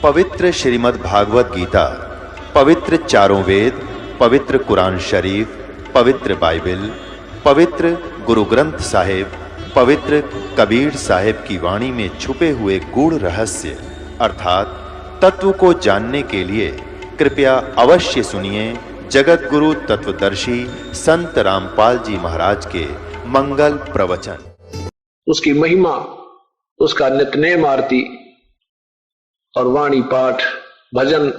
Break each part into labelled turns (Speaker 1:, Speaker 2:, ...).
Speaker 1: पवित्र श्रीमद् भागवत गीता, पवित्र चारों वेद, पवित्र कुरान शरीफ, पवित्र बाइबल, पवित्र गुरु ग्रंथ साहिब, पवित्र कबीर साहिब की वाणी में छुपे हुए गूढ़ रहस्य अर्थात तत्व को जानने के लिए कृपया अवश्य सुनिए जगत गुरु तत्वदर्शी संत रामपाल जी महाराज के मंगल प्रवचन।
Speaker 2: उसकी महिमा, उसका नित्यनेम आरती और वाणी पाठ भजन,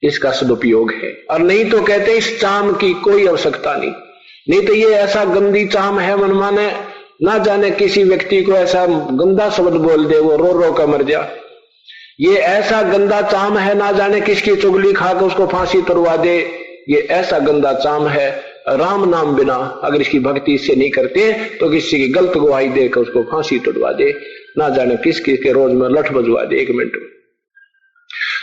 Speaker 2: इसका सदुपयोग है। और नहीं तो कहते इस चाम की कोई आवश्यकता नहीं तो ये ऐसा गंदी चाम है, मनमाने ना जाने किसी व्यक्ति को ऐसा गंदा शब्द बोल दे वो रो रो कर मर जा। ये ऐसा गंदा चाम है, ना जाने किसकी चुगली खाकर उसको फांसी तुड़वा दे। ये ऐसा गंदा चाम है, राम नाम बिना अगर इसकी भक्ति इससे नहीं करते तो किसी की गलत गवाही देकर उसको फांसी तुड़वा दे, ना जाने किस किस के रोज में लठ बजवा दे 1 मिनट में।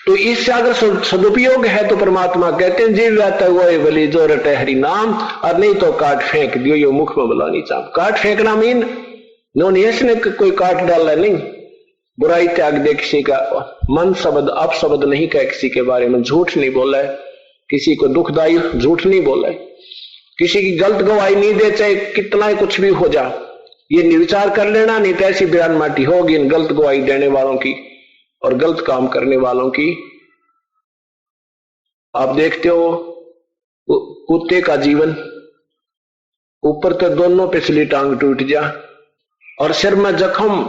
Speaker 2: तो इससे अगर सदुपयोग है तो परमात्मा कहते हैं जीव जाता हुआ भली जो रटे हरि नाम, और नहीं तो काट फेंक दियो यो मुख में बुलानी चाम। काट फेंकना मीन ने कोई काट डालना नहीं, बुराई त्याग दे, किसी का मन शब्द अपशब्द नहीं कहे, किसी के बारे में झूठ नहीं बोला है, किसी को दुखदायी झूठ नहीं बोला है, किसी की गलत गवाही नहीं दे, चाहे कितना ही कुछ भी हो जा। ये निर्विचार कर लेना, नहीं तो ऐसी बिरान माटी होगी इन गलत गवाही देने वालों की और गलत काम करने वालों की। आप देखते हो कुत्ते का जीवन, ऊपर तो दोनों पिछली टांग टूट जा और सिर में जख्म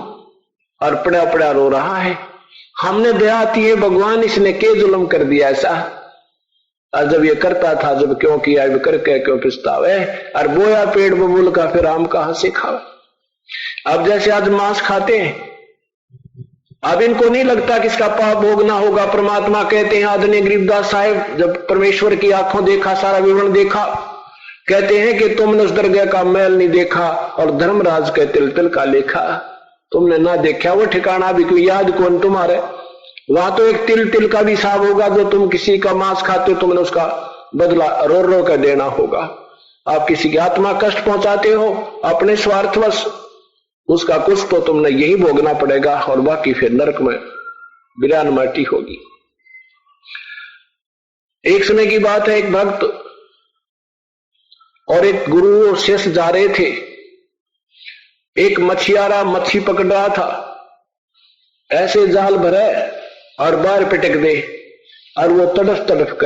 Speaker 2: और पड़ा पड़ा रो रहा है। हमने दया आती है भगवान इसने के जुल्म कर दिया ऐसा, और जब ये करता था जब क्यों किया, करके क्यों पछतावे, और बोया पेड़ बबूल का फिर आम कहां से खावे। अब जैसे आज मांस खाते हैं, अब इनको नहीं लगता कि इसका पाप भोगना होगा। परमात्मा कहते हैं, आदरणीय गरीबदास साहिब जब परमेश्वर की आंखों देखा, सारा विवरण देखा, कहते हैं कि तुमने उस दरगाह का मैल नहीं देखा और धर्मराज के तिल तिल का लेखा तुमने ना देखा, वो ठिकाना भी कोई याद कौन तुम्हारे। वहां तो एक तिल तिल का भी हिसाब होगा, जो तुम किसी का मांस खाते हो तुमने उसका बदला रो रो कर देना होगा। आप किसी की आत्मा कष्ट पहुंचाते हो अपने स्वार्थवश, उसका कुछ तो तुमने यही भोगना पड़ेगा और बाकी फिर नरक में बिरान माटी होगी। एक समय की बात है, एक भक्त और एक गुरु और शिष्य जा रहे थे। एक मछियारा मच्छी पकड़ रहा था, ऐसे जाल भरे और बाहर पिटक दे और वो तड़फ तड़फ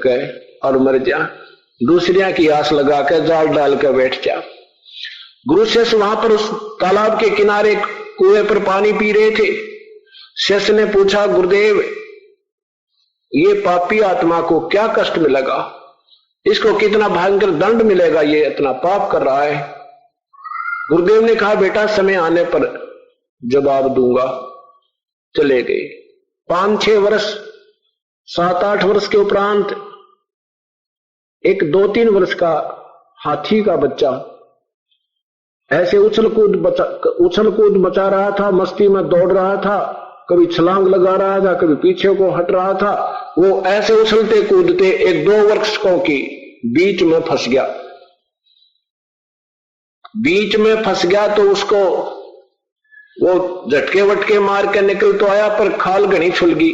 Speaker 2: गए और मर जा। दूसरिया की आस लगा कर जाल डाल कर बैठ जा। गुरु शिष्य वहां पर उस तालाब के किनारे कुएं पर पानी पी रहे थे। शिष्य ने पूछा, गुरुदेव ये पापी आत्मा को क्या कष्ट मिलेगा, इसको कितना भयंकर दंड मिलेगा, ये इतना पाप कर रहा है। गुरुदेव ने कहा, बेटा समय आने पर जवाब दूंगा। चले गए। 5-6 वर्ष 7-8 वर्ष के उपरांत एक 2-3 वर्ष का हाथी का बच्चा ऐसे उछल कूद मचा रहा था, मस्ती में दौड़ रहा था, कभी छलांग लगा रहा था, कभी पीछे को हट रहा था। वो ऐसे उछलते कूदते एक 2 वृक्षों की बीच में फंस गया। तो उसको वो झटके वटके मार के निकल तो आया, पर खाल घनी छुल गई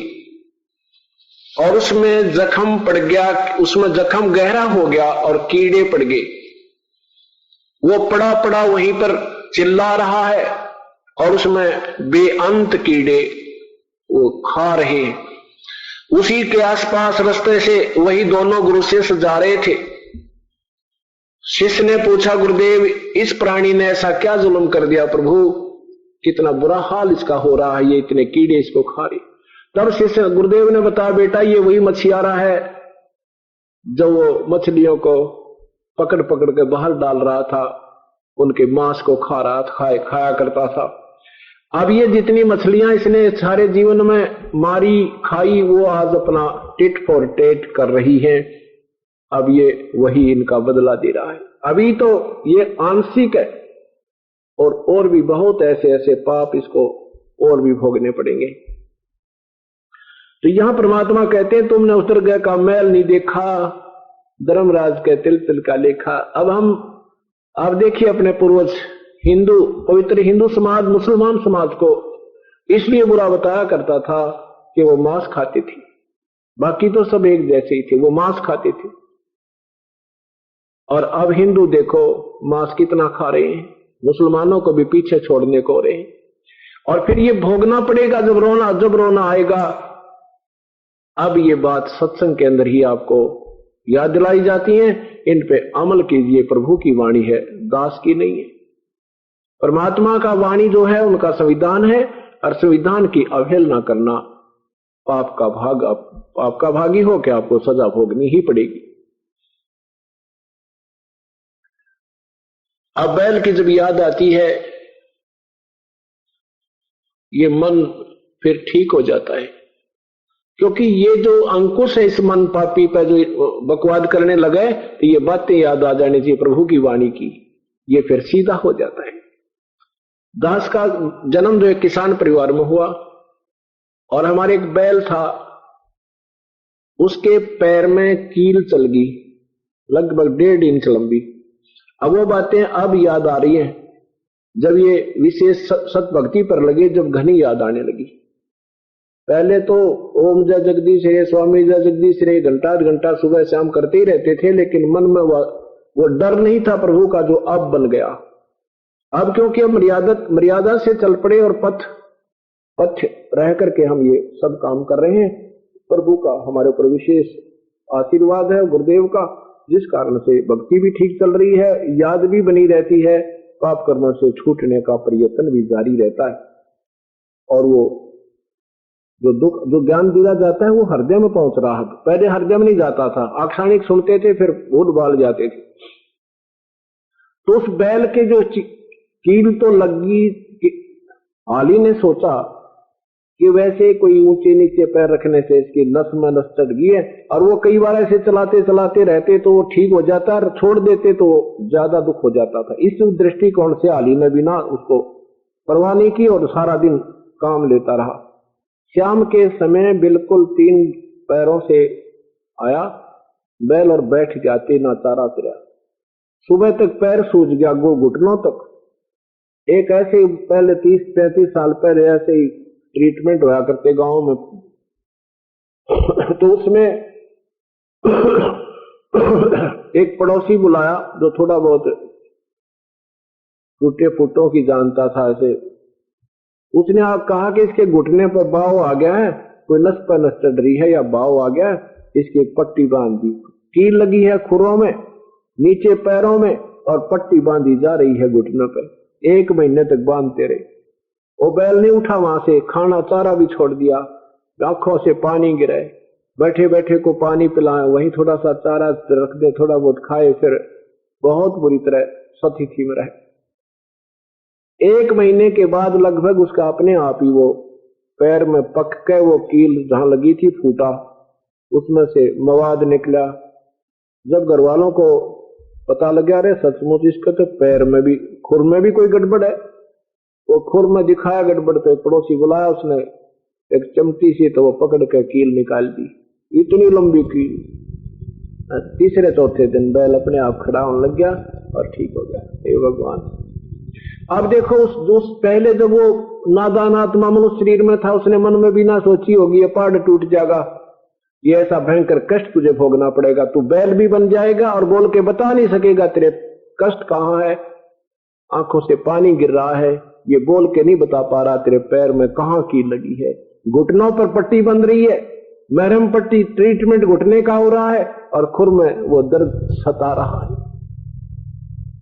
Speaker 2: और उसमें जख्म पड़ गया। उसमें जख्म गहरा हो गया और कीड़े पड़ गए। वो पड़ा वहीं पर चिल्ला रहा है और उसमें बेअंत कीड़े वो खा रहे हैं। उसी के आसपास रास्ते से वही दोनों गुरु शिष्य जा रहे थे। शिष्य ने पूछा, गुरुदेव इस प्राणी ने ऐसा क्या जुल्म कर दिया प्रभु, कितना बुरा हाल इसका हो रहा है, ये इतने कीड़े इसको खा रहे। तब शिष्य गुरुदेव ने बताया, बेटा ये वही मछियारा है जो वो मछलियों को पकड़ के बाहर डाल रहा था, उनके मांस को खाया करता था। अब ये जितनी मछलियां इसने सारे जीवन में मारी खाई, वो आज अपना टिट फॉर टेट कर रही है। अब ये वही इनका बदला दे रहा है। अभी तो ये आंशिक है और भी बहुत ऐसे पाप इसको और भी भोगने पड़ेंगे। तो यहां परमात्मा कहते हैं, तुमने उतर गए का मैल नहीं देखा, धर्मराज के तिल तिल का लेखा। अब आप देखिए अपने पूर्वज हिंदू, पवित्र हिंदू समाज मुसलमान समाज को इसलिए बुरा बताया करता था कि वो मांस खाते थे, बाकी तो सब एक जैसे ही थे, वो मांस खाते थे। और अब हिंदू देखो मांस कितना खा रहे हैं, मुसलमानों को भी पीछे छोड़ने को रहे हैं। और फिर ये भोगना पड़ेगा जब रोना आएगा। अब ये बात सत्संग के अंदर ही आपको याद दिलाई जाती है, इन पे अमल कीजिए। प्रभु की वाणी है, दास की नहीं है। परमात्मा का वाणी जो है उनका संविधान है, और संविधान की अवहेलना करना पाप का भागी हो के आपको सजा भोगनी ही पड़ेगी। अब बैल की जब याद आती है, ये मन फिर ठीक हो जाता है, क्योंकि ये जो अंकुश है इस मन पापी पर जो बकवाद करने लगे, तो ये बातें याद आ जानी चाहिए प्रभु की वाणी की, ये फिर सीधा हो जाता है। दास का जन्म जो एक किसान परिवार में हुआ, और हमारे एक बैल था, उसके पैर में कील चल गई लगभग 1.5 इंच लंबी। अब वो बातें अब याद आ रही हैं, जब ये विशेष सत भक्ति पर लगे, जब घनी याद आने लगी। पहले तो ओम जय जगदीश रे, स्वामी जय जगदीश रे घंटा सुबह शाम करते ही रहते थे, लेकिन मन में वो डर नहीं था प्रभु का जो अब बन गया। अब क्योंकि हम मर्यादा से चल पड़े और पथ रह करके हम ये सब काम कर रहे हैं, प्रभु का हमारे ऊपर विशेष आशीर्वाद है गुरुदेव का, जिस कारण से भक्ति भी ठीक चल रही है, याद भी बनी रहती है, पाप कर्मों से छूटने का प्रयत्न भी जारी रहता है। और वो जो ज्ञान दिया जाता है वो हृदय में पहुंच रहा है। पहले हृदय में नहीं जाता था, आक्षाणिक सुनते थे, फिर भूत बाल जाते थे। तो उस बैल के जो कील तो लगी, आली ने सोचा कि वैसे कोई ऊंचे नीचे पैर रखने से इसकी नस में नस चढ़ गई है, और वो कई बार ऐसे चलाते रहते तो वो ठीक हो जाता, और छोड़ देते तो ज्यादा दुख हो जाता था। इस दृष्टिकोण से आली ने भी ना उसको परवाह नहीं की और सारा दिन काम लेता रहा। शाम के समय बिल्कुल 3 पैरों से आया बैल और बैठ गया, तेना चारा फिरा। सुबह तक पैर सूज गया, घुटनों तक। एक ऐसे पहले 30-35 साल पहले ऐसे ही ट्रीटमेंट होया करते गांव में, तो उसमें एक पड़ोसी बुलाया जो थोड़ा बहुत टूटे फुटों की जानता था। ऐसे उसने आप कहा कि इसके घुटने पर बाव आ गया है, कोई नस पर नस चढ़ रही है या बाव आ गया है, इसकी एक पट्टी बांध दी। कील लगी है खुरों में, नीचे पैरों में, और पट्टी बांधी जा रही है घुटनों पर। 1 महीने तक बांधते रहे। वो बैल नहीं उठा वहां से, खाना चारा भी छोड़ दिया, आंखों से पानी गिरे, बैठे बैठे को पानी पिलाए, वहीं थोड़ा सा चारा रख दे, थोड़ा बहुत खाए, फिर बहुत बुरी तरह स्थिति में रहे। 1 महीने के बाद लगभग उसका अपने आप ही वो पैर में पक के वो कील जहां लगी थी फूटा, उसमें से मवाद निकला। जब घर वालों को पता लग गया, अरे सचमुच इसका तो पैर में भी, खुर में भी कोई गड़बड़ है। वो खुर में दिखाया गड़बड़, तो पड़ोसी बुलाया, उसने एक चमटी से तो वो पकड़ के कील निकाल दी, इतनी लंबी कील। 3-4 दिन बैल अपने आप खड़ा होने लग गया और ठीक हो गया। हे भगवान! अब देखो उस पहले जब वो नादान आत्मा मनुष्य शरीर में था, उसने मन में भी ना सोची होगी ये पहाड़ टूट जाएगा, ये ऐसा भयंकर कष्ट तुझे भोगना पड़ेगा, तू बैल भी बन जाएगा और बोल के बता नहीं सकेगा तेरे कष्ट कहाँ है, आंखों से पानी गिर रहा है, ये बोल के नहीं बता पा रहा तेरे पैर में कहाँ कील लगी है, घुटनों पर पट्टी बंध रही है, मरहम पट्टी ट्रीटमेंट घुटने का हो रहा है, और खुर में वो दर्द सता रहा है।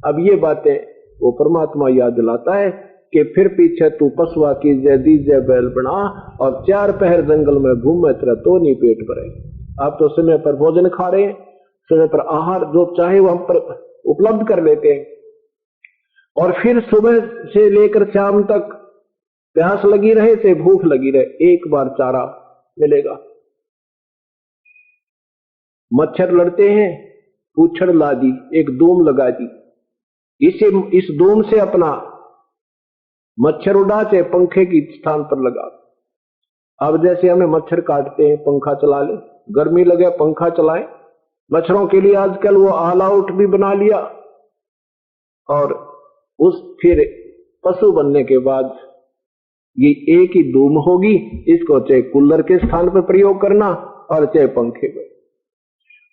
Speaker 2: अब ये बातें वो परमात्मा याद दिलाता है कि फिर पीछे तू पशुआ की जय दीजय बैल बना, और 4 पहर जंगल में घूमे तेरा तो नहीं पेट भरे। आप तो समय पर भोजन खा रहे हैं, समय पर आहार जो चाहे वो हम पर उपलब्ध कर लेते हैं, और फिर सुबह से लेकर शाम तक प्यास लगी रहे से भूख लगी रहे, एक बार चारा मिलेगा। मच्छर लड़ते हैं, पूछड़ ला दी, एक दूम लगा दी, इस दूम से अपना मच्छर उड़ा, चाहे पंखे की स्थान पर लगा। अब जैसे हमें मच्छर काटते हैं, पंखा चला ले, गर्मी लगे पंखा चलाएं। मच्छरों के लिए आजकल वो ऑल आउट भी बना लिया, और उस फिर पशु बनने के बाद ये एक ही धूम होगी, इसको चाहे कूलर के स्थान पर प्रयोग करना और चाहे पंखे में,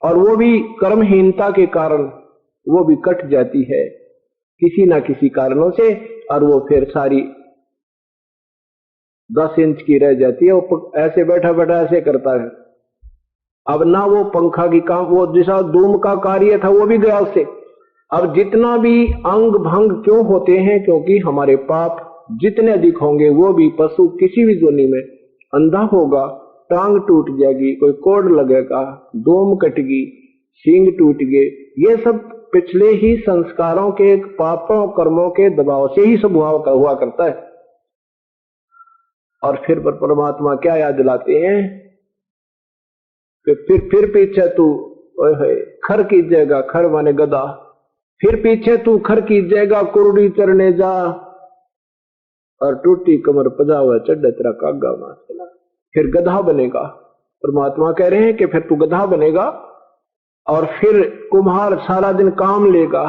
Speaker 2: और वो भी कर्महीनता के कारण वो भी कट जाती है किसी ना किसी कारणों से, और वो फिर सारी 10 इंच की रह जाती है। वो ऐसे बैठा बैठा ऐसे करता है, अब ना वो पंखा की काम, वो जैसा धूम का कार्य था वो भी गया उससे। अब जितना भी अंग भंग क्यों होते हैं, क्योंकि हमारे पाप जितने अधिक होंगे वो भी पशु किसी भी जोनी में अंधा होगा, टांग टूट जाएगी, कोई कोड लगेगा, दोम कटेगी, सींग टूट गए, ये सब पिछले ही संस्कारों के पापों कर्मों के दबाव से ही सब हुआ करता है। और फिर परमात्मा क्या याद दिलाते हैं कि फिर पीछे तू खर कीजिएगा, खर माने गधा, फिर पीछे तू खर कीजिएगा, कुरुड़ी चरने जा, और टूटी कमर पजावा चढ़ तेरा कागा मार, फिर गधा बनेगा। परमात्मा कह रहे हैं कि फिर तू गधा बनेगा और फिर कुम्हार सारा दिन काम लेगा।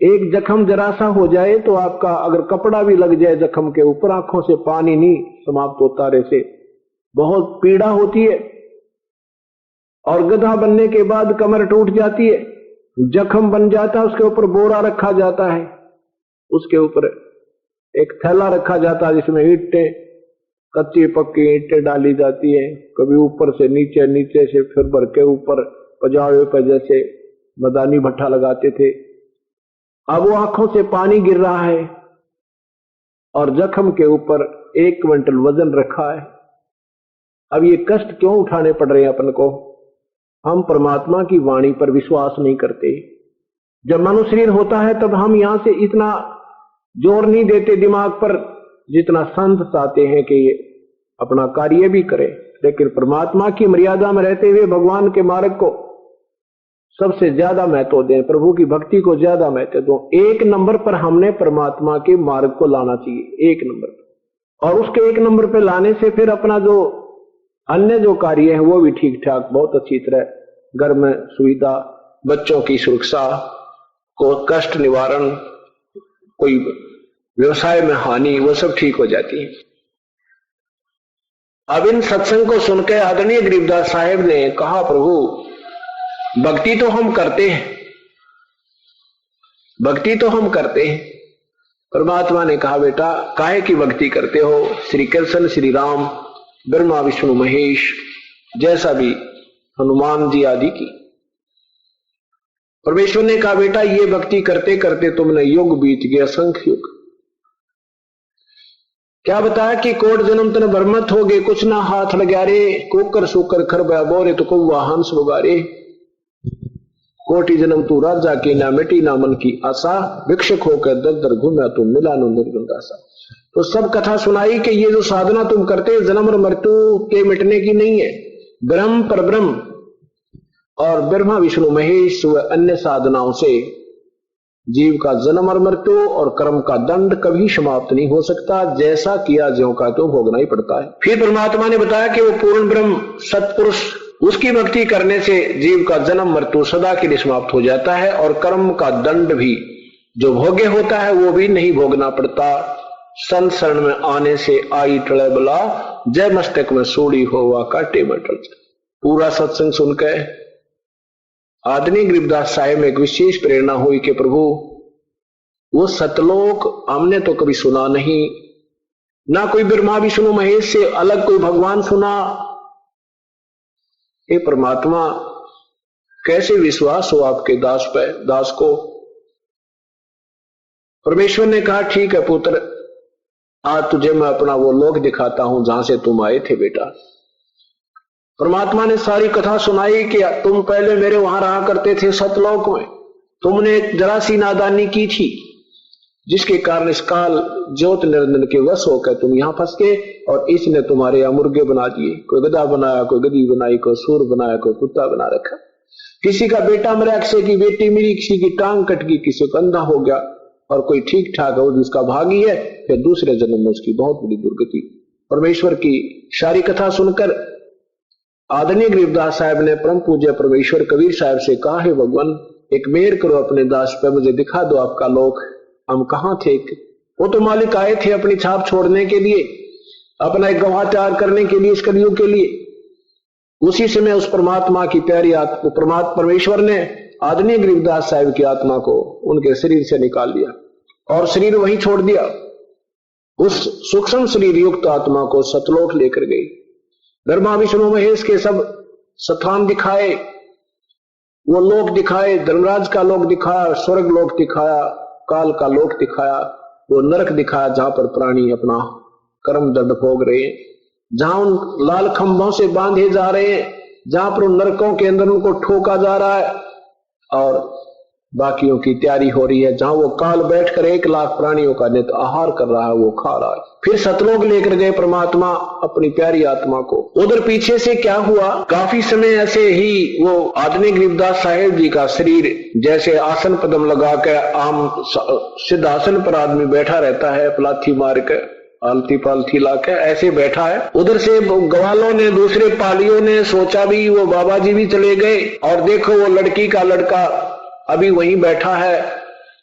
Speaker 2: एक जख्म जरा सा हो जाए तो आपका अगर कपड़ा भी लग जाए जख्म के ऊपर, आंखों से पानी नहीं समाप्त होता रहे से बहुत पीड़ा होती है। और गधा बनने के बाद कमर टूट जाती है, जख्म बन जाता है, उसके ऊपर बोरा रखा जाता है, उसके ऊपर एक थैला रखा जाता है जिसमें ईंटें, कच्ची पक्की ईंटें डाली जाती है, कभी ऊपर से नीचे, नीचे से फिर भर के ऊपर पजावे पर जैसे मदानी भट्ठा लगाते थे। अब वो आंखों से पानी गिर रहा है और जख्म के ऊपर 1 क्विंटल वजन रखा है। अब ये कष्ट क्यों उठाने पड़ रहे हैं अपन को? हम परमात्मा की वाणी पर विश्वास नहीं करते। जब मनुष्य शरीर होता है तब हम यहां से इतना जोर नहीं देते दिमाग पर जितना संत चाहते हैं कि ये अपना कार्य भी करे, लेकिन परमात्मा की मर्यादा में रहते हुए भगवान के मार्ग को सबसे ज्यादा महत्व दें, प्रभु की भक्ति को ज्यादा महत्व दो। 1 नंबर पर हमने परमात्मा के मार्ग को लाना चाहिए, 1 नंबर पर। और उसके 1 नंबर पर लाने से फिर अपना जो अन्य जो कार्य है वो भी ठीक ठाक बहुत अच्छी तरह, घर में सुविधा, बच्चों की सुरक्षा, को कष्ट निवारण, कोई व्यवसाय में हानि, वो सब ठीक हो जाती है। अब इन सत्संग को सुनकर आदरणीय गरीबदास साहेब ने कहा, प्रभु भक्ति तो हम करते हैं, भक्ति तो हम करते हैं। परमात्मा ने कहा, बेटा काहे की भक्ति करते हो? श्री कृष्ण, श्री राम, ब्रह्मा विष्णु महेश, जैसा भी हनुमान जी आदि की। परमेश्वर ने कहा, बेटा ये भक्ति करते करते तुमने युग बीत गया, असंख्य युग। क्या बताया कि कोट जन्म तन बरमत हो गए, कुछ ना हाथ लगा रे, कुकर सुकर खरबा बोरे तो कौवा हंस बुगारे। कोटि जन्म तू राजा की, ना मिटी ना मन की आशा, भिक्षक होकर दर दर घूमा तुम मिला नो निर्गुंडासा। तो सब कथा सुनाई कि ये जो साधना तुम करते हो जन्म और मृत्यु के मिटने की नहीं है। ब्रह्म पर ब्रह्म और ब्रह्मा विष्णु महेश व अन्य साधनाओं से जीव का जन्म और मृत्यु और कर्म का दंड कभी समाप्त नहीं हो सकता। जैसा किया ज्यों का तो भोगना ही पड़ता है। फिर परमात्मा ने बताया कि वो पूर्ण ब्रह्म सत्पुरुष, उसकी भक्ति करने से जीव का जन्म मृत्यु सदा के लिए समाप्त हो जाता है और कर्म का दंड भी जो भोग्य होता है वो भी नहीं भोगना पड़ता। संत शरण में आने से आई टले बला, जय मस्तक में सूड़ी होवा काटे में टल। पूरा सत्संग सुनकर आदरणीय गरीबदास साहेब में एक विशेष प्रेरणा हुई कि प्रभु वो सतलोक हमने तो कभी सुना नहीं, ना कोई ब्रह्मा विष्णु महेश से अलग कोई भगवान सुना। हे परमात्मा कैसे विश्वास हो आपके दास पे, दास को? परमेश्वर ने कहा, ठीक है पुत्र, आज तुझे मैं अपना वो लोक दिखाता हूं जहां से तुम आए थे बेटा। परमात्मा ने सारी कथा सुनाई कि तुम पहले मेरे वहां रहा करते थे सतलोक में, तुमने एक जरा सी नादानी की थी जिसके कारण इस काल ज्योत निरंजन के वश होकर तुम यहां फंस गए और इसने तुम्हारे यहाँ मुर्गे बना दिए। कोई गधा बनाया, कोई गधी बनाई, कोई सूर बनाया, कोई कुत्ता बना रखा। किसी का बेटा मरा, किसी की बेटी मेरी, किसी की टांग कट गई, किसी को अंधा हो गया और कोई ठीक ठाक है, जिसका भागी है, फिर दूसरे जन्म में उसकी बहुत बड़ी दुर्गति। परमेश्वर की सारी कथा सुनकर आदरणीय गरीबदास साहब ने परम पूज्य परमेश्वर कबीर साहब से कहा, है भगवान एक मेहर करो अपने दास पे, मुझे दिखा दो आपका लोक, हम कहां थे वो तो मालिक आए थे अपनी छाप छोड़ने के लिए, अपना एक गवाह तैयार करने के लिए, इस कलयुग के लिए। उसी समय उस परमात्मा की प्यारी आत्मा परमेश्वर ने आदरणीय गरीबदास साहिब की आत्मा को उनके शरीर से निकाल लिया और शरीर वहीं छोड़ दिया। उस सूक्ष्म शरीर युक्त आत्मा को सतलोक लेकर गई। ब्रह्मा विष्णु महेश के सब स्थान दिखाए, वो लोक दिखाए, धर्मराज का लोक दिखाया, स्वर्ग लोक दिखाया, काल का लोक दिखाया, वो नरक दिखाया जहां पर प्राणी अपना कर्म दंड भोग रहे हैं, जहां उन लाल खंभों से बांधे जा रहे हैं, जहां पर उन नरकों के अंदर उनको ठोका जा रहा है और बाकियों की तैयारी हो रही है, जहां वो काल बैठकर 1 लाख प्राणियों का नित आहार कर रहा है, वो खा रहा है। फिर सतलोक लेकर गए परमात्मा अपनी प्यारी आत्मा को। उधर पीछे से क्या हुआ, काफी समय ऐसे ही वो आदरणीय गरीबदास साहेब जी का शरीर जैसे आसन पदम लगा के आम सिद्धासन पर आदमी बैठा रहता है, पलाथी मार के आलती पालथी लाके ऐसे बैठा है। उधर से ग्वालों ने, दूसरे पालियों ने सोचा भी वो बाबा जी भी चले गए और देखो वो लड़की का लड़का अभी वहीं बैठा है,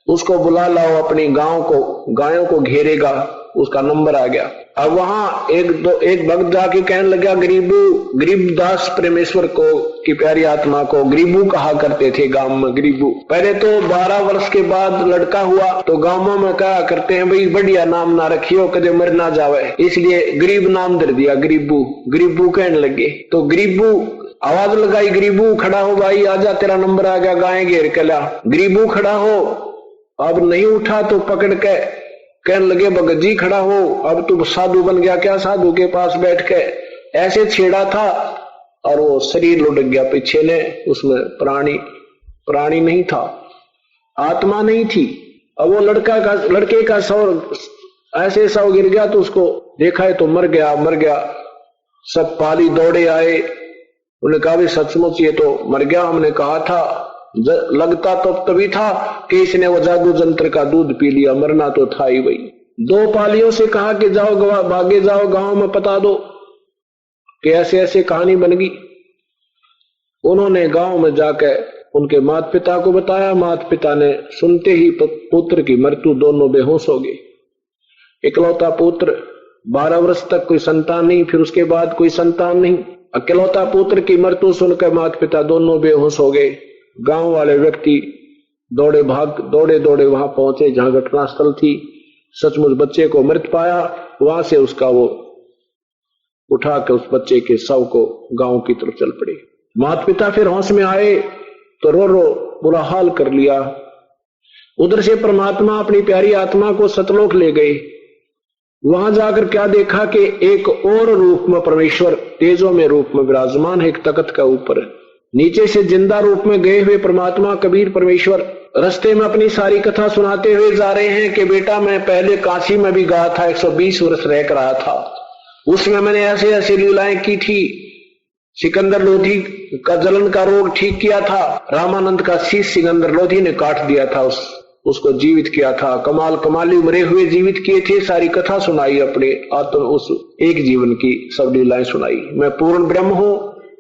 Speaker 2: उसको बुला लाओ, अपनी गायों को घेरेगा, उसका नंबर आ गया। अब वहां एक भक्त जाके कहने लगा, गरीबदास परमेश्वर को की प्यारी आत्मा को गरीबू कहा करते थे गांव में, गरीबू। पहले तो 12 वर्ष के बाद लड़का हुआ तो गांवों में कहा करते हैं भाई बढ़िया नाम ना रखियो, कदे मर ना जावे, इसलिए गरीब नाम धर दिया, गरीबू कहने लगे। तो गरीबू आवाज लगाई, गरीबू खड़ा हो भाई, आजा तेरा नंबर आ गया, गाय घेर के ला। गरीबू खड़ा हो, अब नहीं उठा तो पकड़ के कहने लगे भगत जी खड़ा हो, अब तू साधु बन गया क्या, साधु के पास बैठ के ऐसे छेड़ा था और वो शरीर लुढ़क गया पीछे ने, उसमें प्राणी नहीं था, आत्मा नहीं थी। अब वो लड़के का ऐसे सौ गिर गया तो उसको देखा है तो मर गया। सब पाली दौड़े आए, उन्होंने कहा भी सचमुच ये तो मर गया, हमने कहा था, लगता तो तभी था कि इसने वो जादू जंत्र का दूध पी लिया, मरना तो था ही वही। 2 पालियों से कहा कि जाओ भागे जाओ गांव में पता दो कि ऐसे ऐसे कहानी बन गई। उन्होंने गांव में जाकर उनके माता पिता को बताया। माता पिता ने सुनते ही पुत्र की मृत्यु, दोनों बेहोश हो गए। इकलौता पुत्र, 12 वर्ष तक कोई संतान नहीं, फिर उसके बाद कोई संतान नहीं। अकेलौता पुत्र की मृत्यु सुनकर माता पिता दोनों बेहोश हो गए। गांव वाले व्यक्ति दौड़े वहां पहुंचे जहां घटनास्थल थी। सचमुच बच्चे को मृत पाया। वहां से उसका वो उठा के उस बच्चे के शव को गांव की तरफ चल पड़े। माता पिता फिर होश में आए तो रो बुरा हाल कर लिया। उधर से परमात्मा अपनी प्यारी आत्मा को सतलोक ले गए। वहां जाकर क्या देखा कि एक और रूप में परमेश्वर तेजों में रूप में विराजमान है, एक तख्त का ऊपर। नीचे से जिंदा रूप में गए हुए परमात्मा कबीर परमेश्वर रास्ते में अपनी सारी कथा सुनाते हुए जा रहे हैं कि बेटा मैं पहले काशी में भी गया था, 120 वर्ष रह कर रहा था, उसमें मैंने ऐसे ऐसे लीलाएं की थी। सिकंदर लोधी का जलन का रोग ठीक किया था, रामानंद का शीश सिकंदर लोधी ने काट दिया था, उसको जीवित किया था, कमाली मरे हुए जीवित किए थे। सारी कथा सुनाई, अपने आत्म उस एक जीवन की सब लीलाएं सुनाई। मैं पूर्ण ब्रह्म हूं,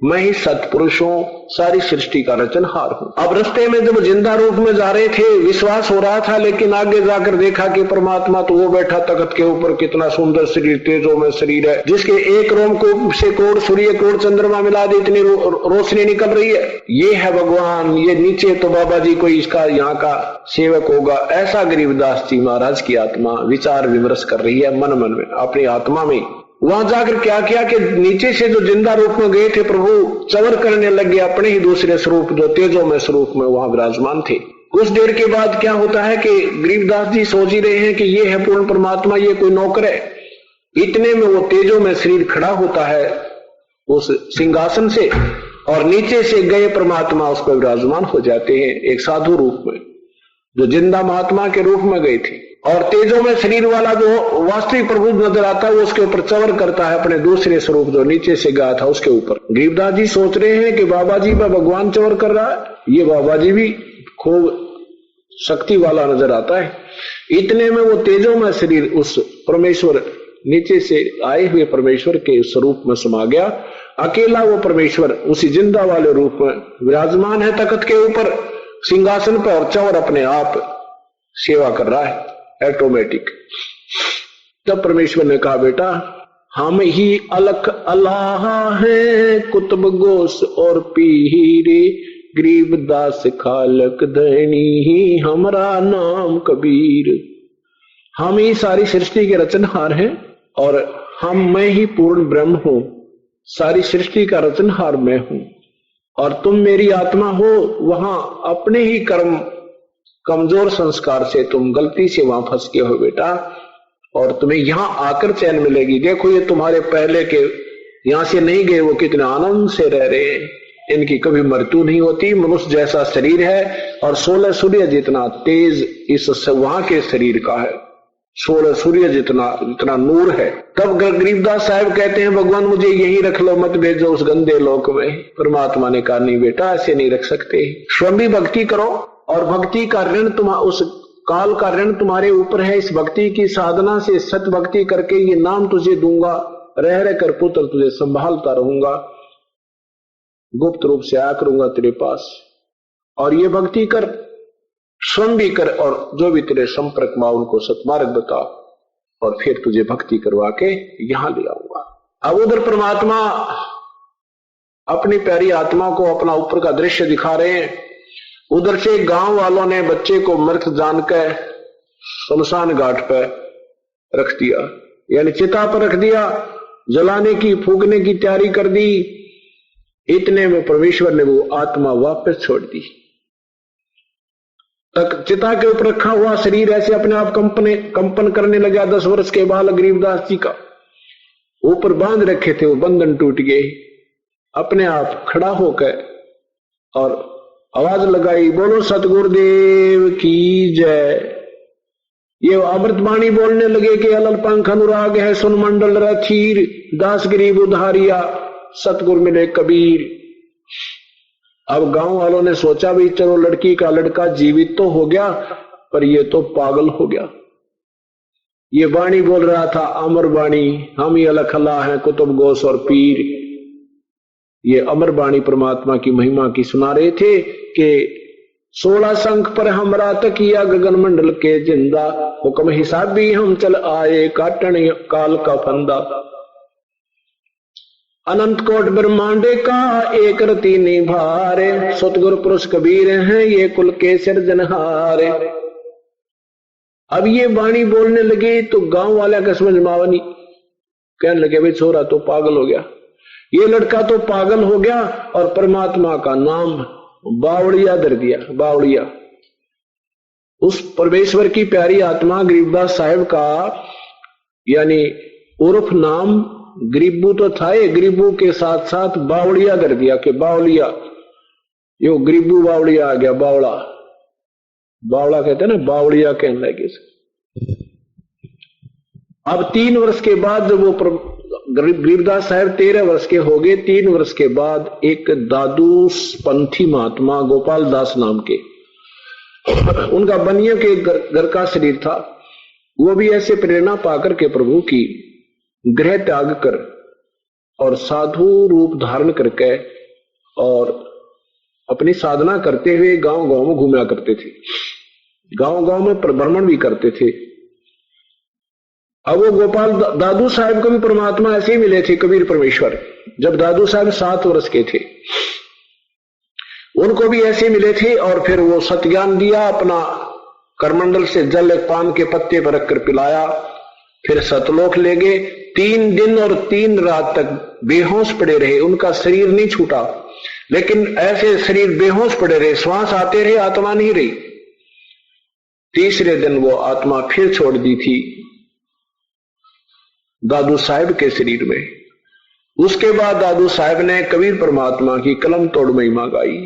Speaker 2: मैं ही सत्पुरुष हूं, सारी सृष्टि का रचनहार हूं। अब रास्ते में जब जिंदा रूप में जा रहे थे विश्वास हो रहा था, लेकिन आगे जाकर देखा कि परमात्मा तो वो बैठा तख्त के ऊपर, कितना सुंदर शरीर, तेजों में शरीर है, जिसके एक रोम को से कोड़ सूर्य कोड़ चंद्रमा मिला दे इतनी रोशनी निकल रही है। ये है भगवान, ये नीचे तो बाबा जी कोई इसका यहाँ का सेवक होगा। ऐसा गरीबदास जी महाराज की आत्मा विचार विमर्श कर रही है मन में, अपनी आत्मा में। वहां जाकर क्या किया कि नीचे से जो जिंदा रूप में गए थे प्रभु चवर करने लगे अपने ही दूसरे स्वरूप, जो तेजों में स्वरूप में वहां विराजमान थे। कुछ देर के बाद क्या होता है कि गरीबदास जी सोच ही रहे हैं कि ये है पूर्ण परमात्मा, ये कोई नौकर है। इतने में वो तेजों में शरीर खड़ा होता है उस सिंहासन से, और नीचे से गए परमात्मा उस पर विराजमान हो जाते हैं एक साधु रूप में, जो जिंदा महात्मा के रूप में गए थे। और तेजों में शरीर वाला जो वास्तविक प्रभु नजर आता है वो उसके ऊपर चवर करता है अपने दूसरे स्वरूप जो नीचे से गया था उसके ऊपर। गरीबदास जी सोच रहे हैं कि बाबा जी पर भगवान चवर कर रहा है, ये बाबा जी भी खूब शक्ति वाला नजर आता है। इतने में वो तेजों में शरीर उस परमेश्वर नीचे से आए हुए परमेश्वर के स्वरूप में समा गया। अकेला वो परमेश्वर उसी जिंदा वाले रूप में विराजमान है तख्त के ऊपर सिंहासन पर, और चवर अपने आप सेवा कर रहा है। ऑटोमेटिक। तब परमेश्वर ने कहा बेटा हम ही अलख अल्लाह हैं, कुतुब गोस और पीरे, गरीबदास खालक धनी ही हमारा नाम कबीर। हम ही सारी सृष्टि के रचनहार हैं और मैं ही पूर्ण ब्रह्म हूं, सारी सृष्टि का रचनहार मैं हूं और तुम मेरी आत्मा हो। वहां अपने ही कर्म कमजोर संस्कार से तुम गलती से वहां फंस गए हो बेटा, और तुम्हें यहां आकर चैन मिलेगी। देखो ये तुम्हारे पहले के यहां से नहीं गए, वो कितने आनंद से रह रहे हैं, इनकी कभी मृत्यु नहीं होती, मनुष्य जैसा शरीर है और 16 सूर्य जितना तेज इस वहां के शरीर का है, 16 सूर्य जितना नूर है। तब गरीबदास साहब कहते हैं भगवान मुझे यहीं रख लो, मत भेजो उस गंदे लोक में। परमात्मा ने कहा नहीं बेटा ऐसे नहीं रख सकते, स्वयं भी भक्ति करो और भक्ति का ऋण उस काल का ऋण तुम्हारे ऊपर है। इस भक्ति की साधना से सत भक्ति करके ये नाम तुझे दूंगा, रह रह कर पुत्र तुझे संभालता रहूंगा, गुप्त रूप से आया करूंगा तेरे पास, और ये भक्ति कर, स्वयं भी कर और जो भी तेरे संपर्क में उनको सतमार्ग बता, और फिर तुझे भक्ति करवा के यहां ले आऊंगा। अब उधर परमात्मा अपनी प्यारी आत्मा को अपना ऊपर का दृश्य दिखा रहे हैं। उधर से गांव वालों ने बच्चे को मृत जानकर शमशान घाट पर रख दिया, यानी चिता पर रख दिया, जलाने की फूकने की तैयारी कर दी। इतने में परमेश्वर ने वो आत्मा वापस छोड़ दी। तक चिता के ऊपर रखा हुआ शरीर ऐसे अपने आप कंपन करने लगा। 10 वर्ष के बाल गरीबदास जी का ऊपर बांध रखे थे, वो बंधन टूट गए, अपने आप खड़ा होकर और आवाज लगाई, बोलो सतगुरुदेव की जय। ये अमृतवाणी बोलने लगे कि अलल पंख अनुराग है सुन मंडल रथीर, दास गरीब उधारिया सतगुरु मिले कबीर। अब गांव वालों ने सोचा भी चलो लड़की का लड़का जीवित तो हो गया, पर ये तो पागल हो गया। ये वाणी बोल रहा था अमर वाणी, हम ही अलख अल्लाह हैं कुतुब गोस और पीर। ये अमर वाणी परमात्मा की महिमा की सुना रहे थे कि 16 शंख पर हमरा तकिया गगन मंडल के जिंदा, हुक्म हिसाबी हम चल आए काटन काल का फंदा। अनंत कोट ब्रह्मांडे का एक रति निभारे, सतगुरु पुरुष कबीर हैं ये कुल के सिरजनहारे। अब ये वाणी बोलने लगे तो गांव वाले का समझ में आवा नहीं, कहने लगे भाई छोरा तो पागल हो गया, ये लड़का तो पागल हो गया और परमात्मा का नाम बावड़िया धर दिया। बावड़िया उस परमेश्वर की प्यारी आत्मा गरीबदास साहब का यानी उर्फ नाम गरीबू तो था, गरीबू के साथ साथ बावड़िया धर दिया कि बावलिया, यो गरीबू बावड़िया आ गया। बावड़ा बावड़ा कहते हैं ना, बावड़िया कहने लगे। अब 3 वर्ष के बाद जब वो गरीबदास साहब 13 वर्ष के हो गए, 3 वर्ष के बाद एक दादू पंथी महात्मा गोपाल दास नाम के, उनका बनिया के घर का शरीर था, वो भी ऐसे प्रेरणा पाकर के प्रभु की गृह त्याग कर और साधु रूप धारण करके और अपनी साधना करते हुए गांव गांव में घूमा करते थे, गांव गांव में भ्रमण भी करते थे। अब वो गोपाल दादू साहब को भी परमात्मा ऐसे ही मिले थे, कबीर परमेश्वर, जब दादू साहब 7 वर्ष के थे उनको भी ऐसे मिले थे। और फिर वो सत्ज्ञान दिया, अपना करमंडल से जल एक पान के पत्ते पर रखकर पिलाया, फिर सतलोक ले गए। 3 दिन और 3 रात तक बेहोश पड़े रहे, उनका शरीर नहीं छूटा, लेकिन ऐसे शरीर बेहोश पड़े रहे, श्वास आते रहे, आत्मा नहीं रही। तीसरे दिन वो आत्मा फिर छोड़ दी थी दादू साहब के शरीर में। उसके बाद दादू साहब ने कबीर परमात्मा की कलम तोड़ महिमा गाई।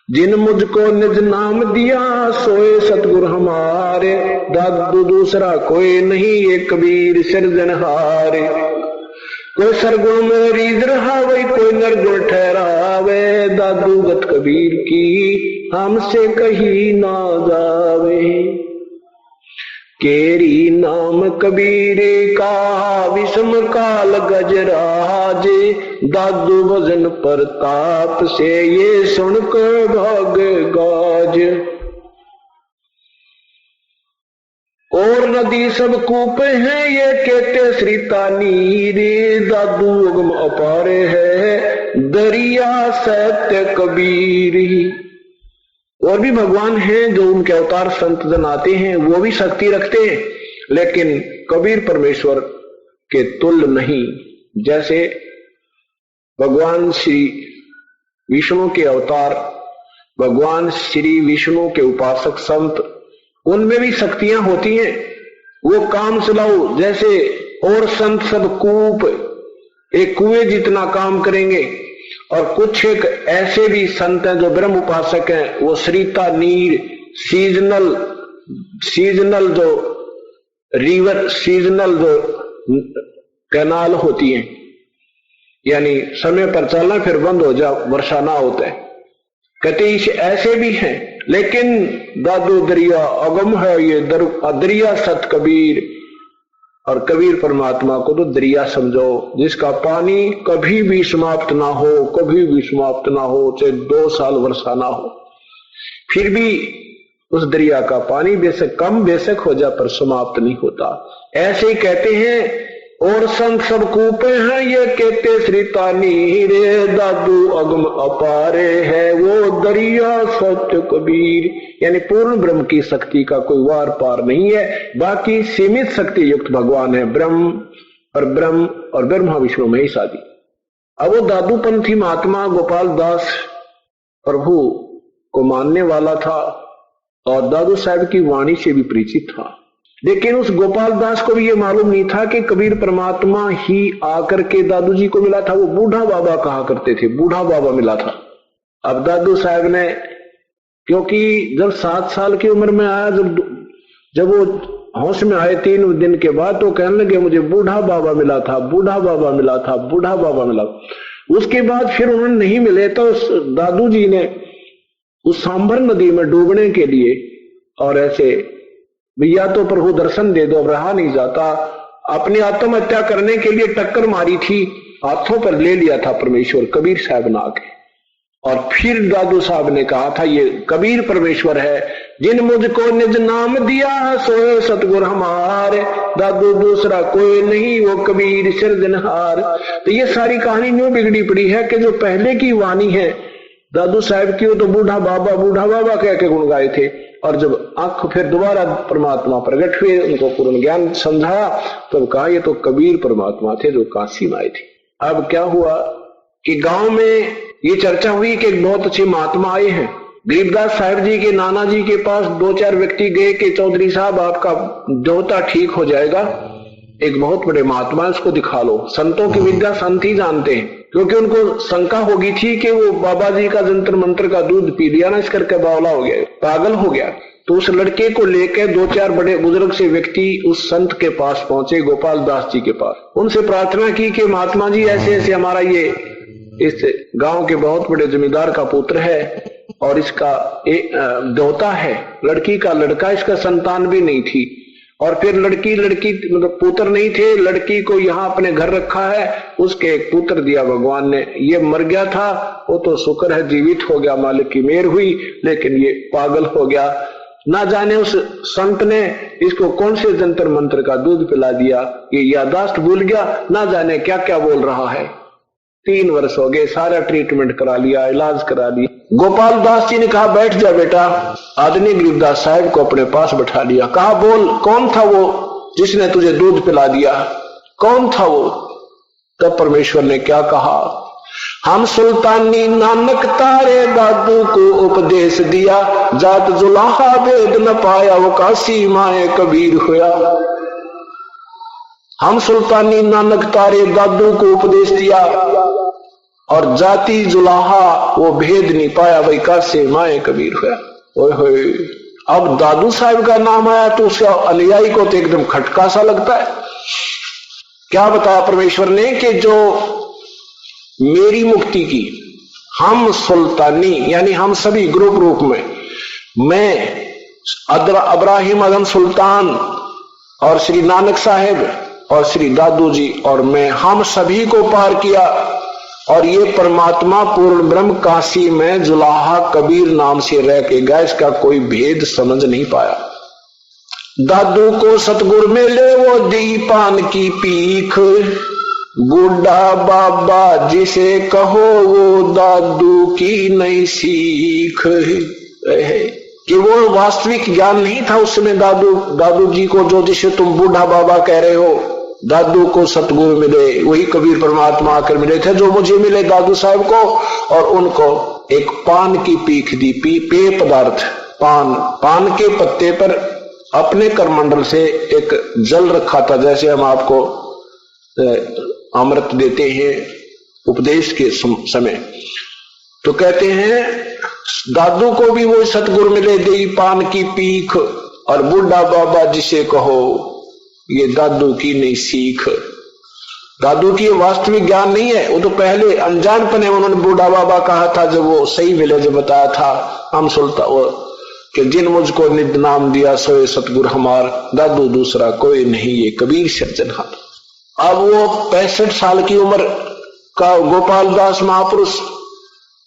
Speaker 2: जिन मुझको निज नाम दिया सोए सतगुरु हमारे, दादू दूसरा कोई नहीं ये कबीर सिरजनहारे। कोई सरगुण में रीझ रहावे, कोई निर्गुण ठहरावे, दादू गत कबीर की हमसे कही ना जावे। केरी नाम कबीर का विषम काल गजराजे, दादू भजन प्रताप से ये सुनकर भाग गाज। और नदी सब कूप हैं ये कहते श्री तानी रे। दादू उगम अपारे है दरिया सत्य कबीर। और भी भगवान हैं जो उनके अवतार संत जन आते हैं, वो भी शक्ति रखते हैं, लेकिन कबीर परमेश्वर के तुल्य नहीं। जैसे भगवान श्री विष्णु के अवतार, भगवान श्री विष्णु के उपासक संत, उनमें भी शक्तियां होती हैं, वो काम चलाओ। जैसे और संत सब कूप, एक कुएं जितना काम करेंगे, और कुछ एक ऐसे भी संत हैं जो ब्रह्म उपासक हैं, वो श्रीता नीर, सीजनल जो रिवर, सीजनल जो कैनाल होती हैं, यानी समय पर चलना फिर बंद हो जाओ, वर्षा ना होता है, कहते ऐसे भी हैं। लेकिन दादू दरिया अगम है ये दरिया सत कबीर। और कबीर परमात्मा को तो दरिया समझो, जिसका पानी कभी भी समाप्त ना हो, कभी भी समाप्त ना हो, चाहे 2 साल वर्षा ना हो, फिर भी उस दरिया का पानी बेशक कम बेशक हो जाए पर समाप्त नहीं होता। ऐसे ही कहते हैं और संत सब कूपे हैं ये कहते श्री तानी रे। दादू अगम अपारे है वो दरिया सत्य कबीर। यानी पूर्ण ब्रह्म की शक्ति का कोई वार पार नहीं है, बाकी सीमित शक्ति युक्त भगवान है, ब्रह्म और ब्रह्मा विष्णु महेश आदि। अब वो दादू पंथी महात्मा गोपाल दास प्रभु को मानने वाला था और दादू साहब की वाणी से भी परिचित था, लेकिन उस गोपाल दास को भी ये मालूम नहीं था कि कबीर परमात्मा ही आकर के दादू जी को मिला था। वो बूढ़ा बाबा कहा करते थे, बूढ़ा बाबा मिला था। अब दादू साहब ने, क्योंकि जब 7 साल की उम्र में आया, जब वो होश में आए 3 दिन के बाद, तो कहने लगे मुझे बूढ़ा बाबा मिला था, बूढ़ा बाबा मिला था, बूढ़ा बाबा मिला। उसके बाद फिर उन्होंने नहीं मिले तो दादू जी ने उस सांभर नदी में डूबने के लिए, और ऐसे भैया तो प्रभु दर्शन दे दो, अब रहा नहीं जाता, अपनी आत्महत्या करने के लिए टक्कर मारी थी, हाथों पर ले लिया था परमेश्वर कबीर साहब ने आके। और फिर दादू साहब ने कहा था ये कबीर परमेश्वर है, जिन मुझको निज नाम दिया सोए सतगुर हमारे। दादू दूसरा कोई नहीं वो कबीर सिरजनहार। तो ये सारी कहानी यूं बिगड़ी पड़ी है कि जो पहले की वाणी है दादू साहब की, वो तो बूढ़ा बाबा कह के गुण गाए थे, और जब आंख फिर दोबारा परमात्मा प्रकट हुए, उनको पूर्ण ज्ञान समझाया, तब कहा ये तो कबीर परमात्मा थे जो काशी में आए थे। अब क्या हुआ कि गांव में ये चर्चा हुई कि बहुत अच्छे महात्मा आए हैं। गरीबदास साहब जी के नाना जी के पास 2-4 व्यक्ति गए कि चौधरी साहब आपका देवता ठीक हो जाएगा, एक बहुत बड़े महात्मा है उसको दिखा लो। संतों की विद्या संत ही जानते हैं, क्योंकि उनको शंका होगी थी कि वो बाबा जी का जंतर मंत्र का दूध पी लिया ना, इस करके बावला हो गया, पागल हो गया। तो उस लड़के को लेकर 2-4 बड़े बुजुर्ग से व्यक्ति उस संत के पास पहुंचे, गोपाल दास जी के पास। उनसे प्रार्थना की कि महात्मा जी ऐसे ऐसे हमारा ये इस गांव के बहुत बड़े जमींदार का पुत्र है और इसका देवता है, लड़की का लड़का, इसका संतान भी नहीं थी, और फिर लड़की मतलब पुत्र नहीं थे, लड़की को यहाँ अपने घर रखा है, उसके एक पुत्र दिया भगवान ने, ये मर गया था, वो तो शुक्र है जीवित हो गया, मालिक की मेहर हुई, लेकिन ये पागल हो गया। ना जाने उस संत ने इसको कौन से जंतर मंत्र का दूध पिला दिया, ये यादाश्त भूल गया, ना जाने क्या क्या बोल रहा है। 3 वर्ष हो गए, सारा ट्रीटमेंट करा लिया, इलाज करा लिया। गोपाल दास जी ने कहा बैठ जा बेटा। आदमी गरीबदास साहब को अपने पास बैठा लिया, कहा बोल कौन था वो जिसने तुझे दूध पिला दिया, कौन था वो? तब परमेश्वर ने क्या कहा, हम सुल्तानी नानक तारे दादू को उपदेश दिया, जात जुलाहा भेद न पाया वो काशी माए कबीर हुआ। हम सुल्तानी नानक तारे दादू को उपदेश दिया और जाति जुलाहा वो भेद नहीं पाया, वही काशी माए कबीर हुआ। ओए होए, अब दादू साहब का नाम आया तो उसका अनुयायी को तो एकदम खटका सा लगता है। क्या बताया परमेश्वर ने कि जो मेरी मुक्ति की, हम सुल्तानी यानी हम सभी ग्रुप रूप में, मैं अब्राहिम आजम सुल्तान और श्री नानक साहेब और श्री दादू जी और मैं, हम सभी को पार किया, और ये परमात्मा पूर्ण ब्रह्म काशी में जुलाहा कबीर नाम से रह के गया, इसका कोई भेद समझ नहीं पाया। दादू को सतगुर मिले वो दी पान की पीख, बूढ़ा बाबा जिसे कहो वो दादू की नई सीख। कि वो वास्तविक ज्ञान नहीं था उस समय दादू जी को, जो जिसे तुम बूढ़ा बाबा कह रहे हो। दादू को सतगुरु मिले, वही कबीर परमात्मा आकर मिले थे जो मुझे मिले दादू साहब को, और उनको एक पान की पीख दी, पेय पदार्थ पान के पत्ते पर अपने करमंडल से एक जल रखा था, जैसे हम आपको अमृत देते हैं उपदेश के समय। तो कहते हैं दादू को भी वो सतगुरु मिले दी पान की पीख, और बूढ़ा बाबा जिसे कहो ये दादू की नहीं सीख। दादू की वास्तविक ज्ञान नहीं है, वो तो पहले अनजानपन है। उन्होंने बूढ़ा बाबा कहा था जब वो सही विलेज बताया था, हम सुनता वो कि जिन मुझको निध नाम दिया सोए सतगुरु हमार, दादू दूसरा कोई नहीं ये कबीर सिरजनहार। अब वो 65 साल की उम्र का गोपाल दास महापुरुष